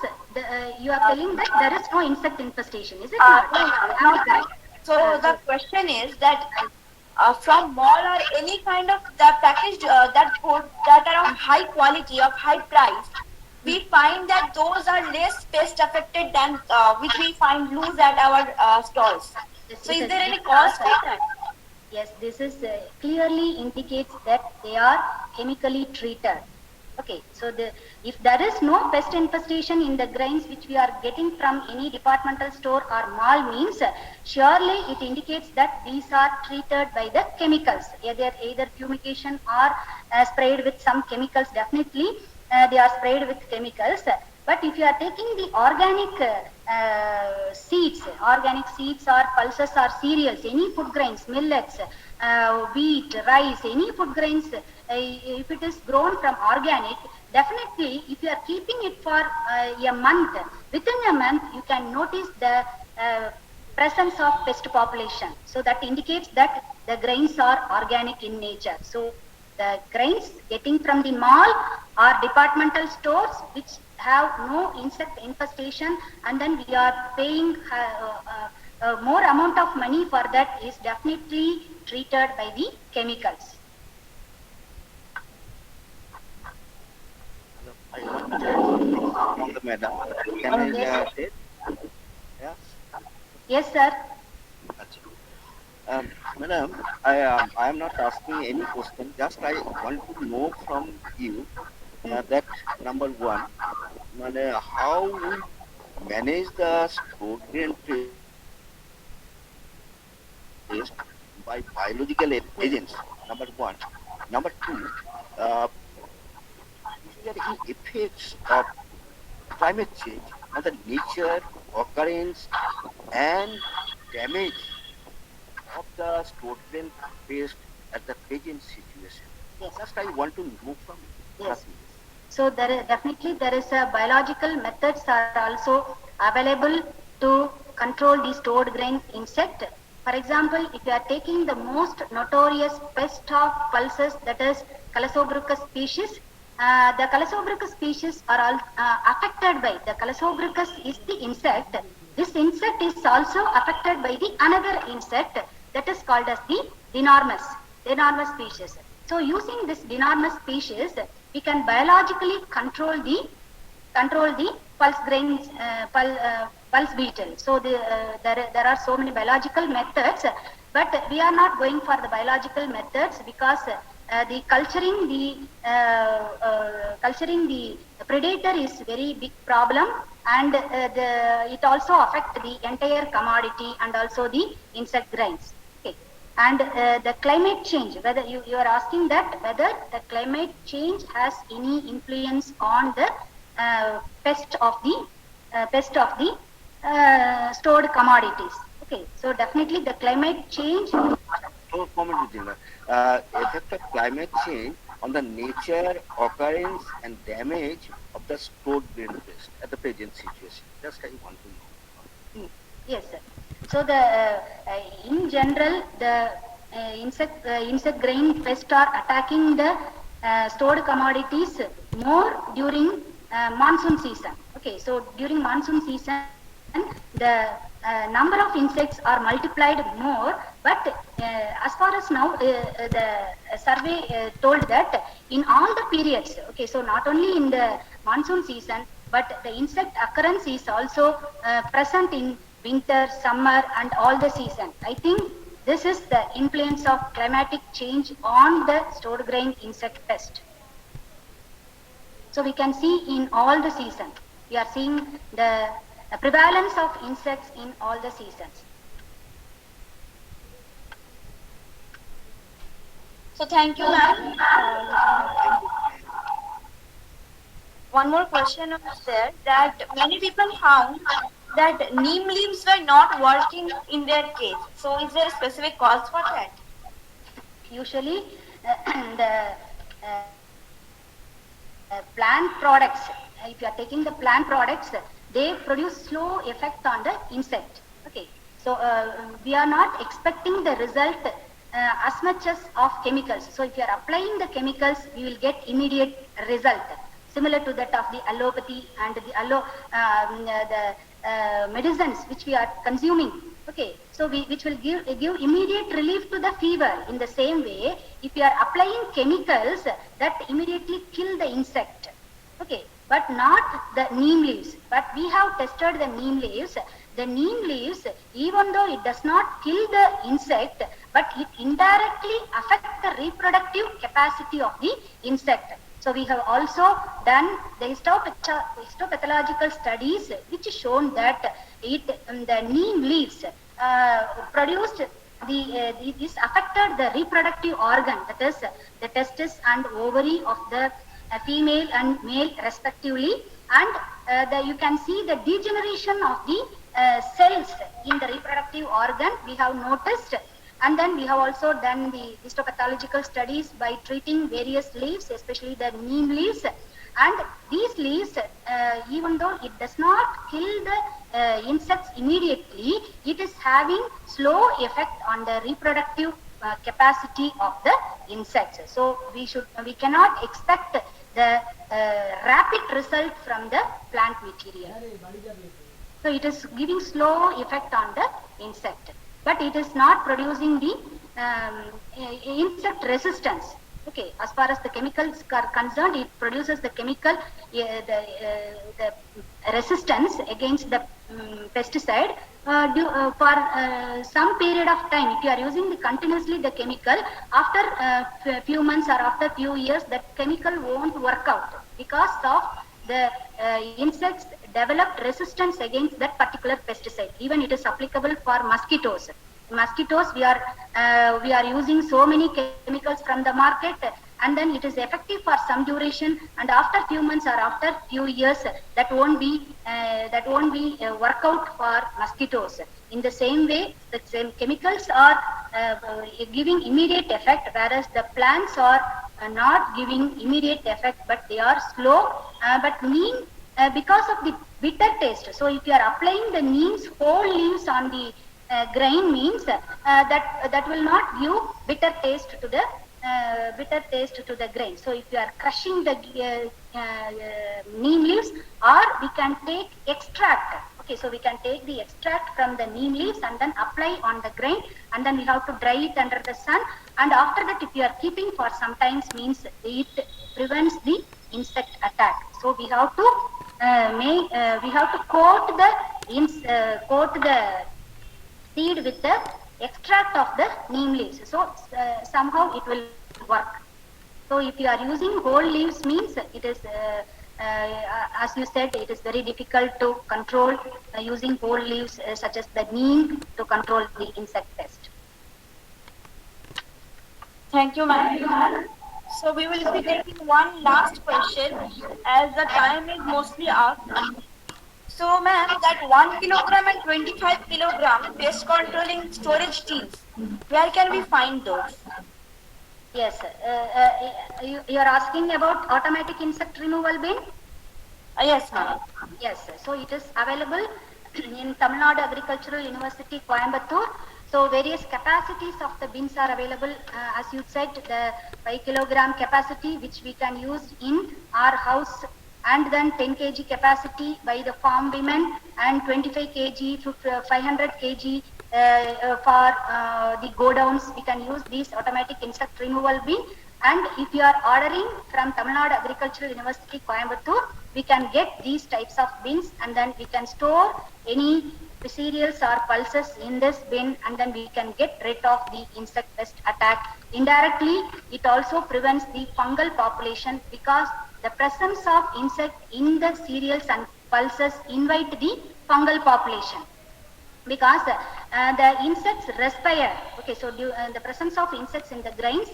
you are telling that there is no insect infestation, is it not? No, not that. So the question is that from mall or any kind of the packaged that food that are of high quality, of high price, we find that those are less pest affected than which we find loose at our stalls. So is there any cost for that? Yes, this is clearly indicates that they are chemically treated. Okay, so if there is no pest infestation in the grains which we are getting from any departmental store or mall, means surely it indicates that these are treated by the chemicals, either fumigation or sprayed with some chemicals. Definitely they are sprayed with chemicals. But if you are taking the organic seeds or pulses or cereals, any food grains, millets, wheat, rice, any food grains, if it is grown from organic, definitely if you are keeping it for a month, within a month you can notice the presence of pest population. So that indicates that the grains are organic in nature. So the grains getting from the mall or departmental stores which have no insect infestation, and then we are paying more amount of money for that, is definitely treated by the chemicals. madam. Can I Yes. say? Yeah. Yes, sir. Achha. Madam, I am not asking any question. Just I want to know from you that number one, how we manage the student test by biological agents. Number one. Number two, uh, is there any effects of climate change on the nature, occurrence, and damage of the student based at the present situation? Yes. Just I want to know from you. Yes. Nothing else. So definitely there is a biological methods are also available to control the stored grain insect. For example, if you are taking the most notorious pest of pulses, that is Calosobrucus species, the Calosobrucus species are all affected by the Calosobrucus is the insect. This insect is also affected by the another insect that is called as the Dinormus species. So using this Dinormus species, we can biologically control the pulse grains, pulse beetle. So there are so many biological methods, but we are not going for the biological methods because the culturing the predator is very big problem, and it also affect the entire commodity and also the insect grains. Okay. And the climate change, whether you are asking that whether the climate change has any influence on the pest of the stored commodities. Okay, so definitely the climate change. So, comment with you, effect of climate change on the nature, occurrence, and damage of the stored grain waste at the present situation. Just I want to know. Yes, sir. So the in general the insect grain pests are attacking the stored commodities more during monsoon season. Okay, so during monsoon season the number of insects are multiplied more, but as far as now the survey told that in all the periods, okay, so not only in the monsoon season, but the insect occurrence is also present in winter, summer, and all the season. I think this is the influence of climatic change on the stored grain insect pest. So we can see in all the seasons, we are seeing the prevalence of insects in all the seasons. So thank you, ma'am. One more question was there that many people found that neem leaves were not working in their case. So is there a specific cause for that? Usually the plant products, if you are taking the plant products, they produce slow effect on the insect. Okay, so we are not expecting the result as much as of chemicals. So if you are applying the chemicals, we will get immediate result, similar to that of the allopathy and the medicines which we are consuming. Okay, so which will give immediate relief to the fever. In the same way, if you are applying chemicals, that immediately kill the insect. Okay, but not the neem leaves. But we have tested the neem leaves. The neem leaves, even though it does not kill the insect, but it indirectly affects the reproductive capacity of the insect. So we have also done the histopathological studies which shown that the neem leaves produced this affected the reproductive organ, that is the testis and ovary of the female and male respectively, and you can see the degeneration of the cells in the reproductive organ we have noticed. And then we have also done the histopathological studies by treating various leaves, especially the neem leaves. And these leaves, even though it does not kill the insects immediately, it is having slow effect on the reproductive capacity of the insects. So we cannot expect the rapid result from the plant material. So it is giving slow effect on the insect, but it is not producing the insect resistance. Okay, as far as the chemicals are concerned, it produces the chemical, the resistance against the pesticide for some period of time. If you are using continuously the chemical, after few months or after few years, that chemical won't work out because of the insects developed resistance against that particular pesticide. Even it is applicable for mosquitoes. Mosquitoes, we are using so many chemicals from the market, and then it is effective for some duration, and after few months or after few years, that won't be work out for mosquitoes. In the same way, the same chemicals are giving immediate effect, whereas the plants are not giving immediate effect, but they are slow, but neem, because of the bitter taste. So if you are applying the neem's whole leaves on the grain, means that will not give bitter taste to the grain. So if you are crushing the neem leaves, or we can take extract. Okay, so we can take the extract from the neem leaves and then apply on the grain, and then we have to dry it under the sun. And after that, if you are keeping for some times, means it prevents the insect attack. So we have to coat the seed with the extract of the neem leaves. So somehow it will work. So if you are using whole leaves, means it is as you said, it is very difficult to control using whole leaves such as the neem to control the insect pest. Thank you, ma'am. So we will be taking one last question as the time is mostly up. So, ma'am, that 1 kilogram and 25 kilogram pest controlling storage tins, where can we find those? Yes, you are asking about automatic insect removal bin? Yes, ma'am. Yes, so it is available in Tamil Nadu Agricultural University, Coimbatore. So various capacities of the bins are available. As you said, the 5 kilogram capacity which we can use in our house, and then 10 kg capacity by the farm women, and 25 kg to 500 kg for the godowns. We can use these automatic insect removal bin. And if you are ordering from Tamil Nadu Agricultural University, Coimbatore, we can get these types of bins, and then we can store any cereals or pulses in this bin, and then we can get rid of the insect pest attack. Indirectly, it also prevents the fungal population, because the presence of insect in the cereals and pulses invite the fungal population, because the insects respire. Okay, so the presence of insects in the grains,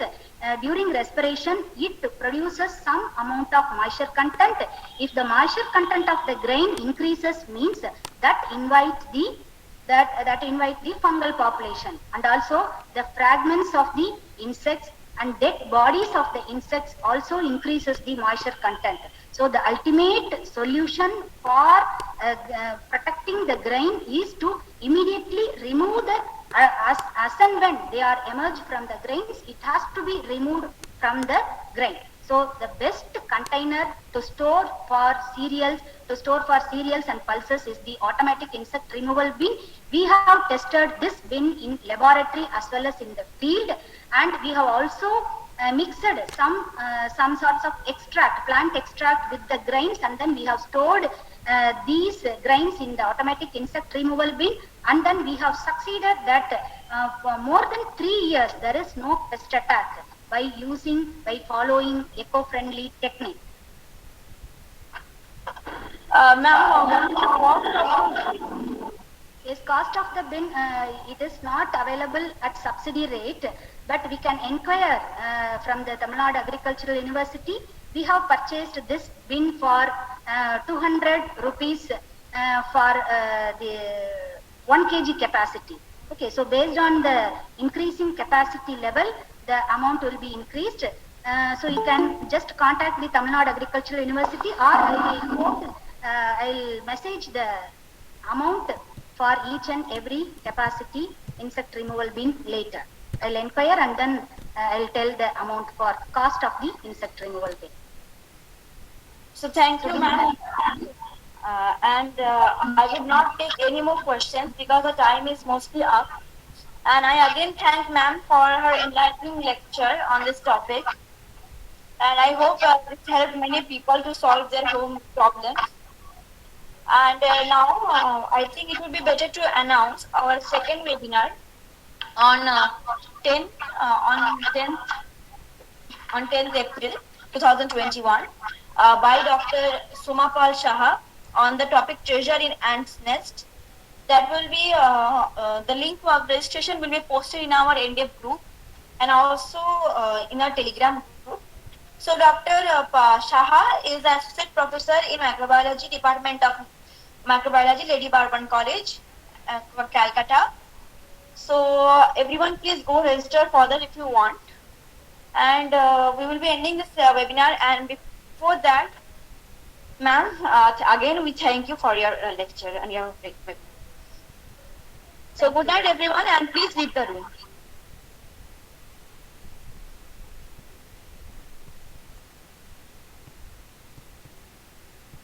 during respiration, it produces some amount of moisture content. If the moisture content of the grain increases, means that invite the fungal population, and also the fragments of the insects and dead bodies of the insects also increases the moisture content. So the ultimate solution for protecting the grain is to immediately remove the as and when they are emerged from the grains, it has to be removed from the grain. So the best container to store for cereals and pulses is the automatic insect removal bin. We have tested this bin in laboratory as well as in the field, and we have also mixed some sorts of plant extract with the grains, and then we have stored these grains in the automatic insect removal bin, and then we have succeeded that for more than 3 years there is no pest attack by following eco-friendly technique. Ma'am, Yes, cost of the bin, it is not available at subsidy rate, but we can inquire from the Tamil Nadu Agricultural University. We have purchased this bin for 200 rupees for the 1 kg capacity. Okay, so based on the increasing capacity level, the amount will be increased. So you can just contact the Tamil Nadu Agricultural University, or I'll message the amount for each and every capacity insect removal bin later. I'll inquire, and then I'll tell the amount for cost of the insect removal bin. so thank you, ma'am. And I will not take any more questions because the time is mostly up. And I again thank ma'am for her enlightening lecture on this topic. and I hope this helped many people to solve their home problems. And now I think it would be better to announce our second webinar on 10 on 10th on 10th April 2021 by Dr. Sumapal Shah on the topic treasure in ants nest. That will be the link for registration will be posted in our NDF group and also in our Telegram group. So Dr. Shah is assistant professor in microbiology department of microbiology, Lady Bourbon College, Calcutta. So everyone please go register further if you want. And we will be ending this webinar, and before that, ma'am, again we thank you for your lecture and your webinar. So good night everyone, and please leave the room.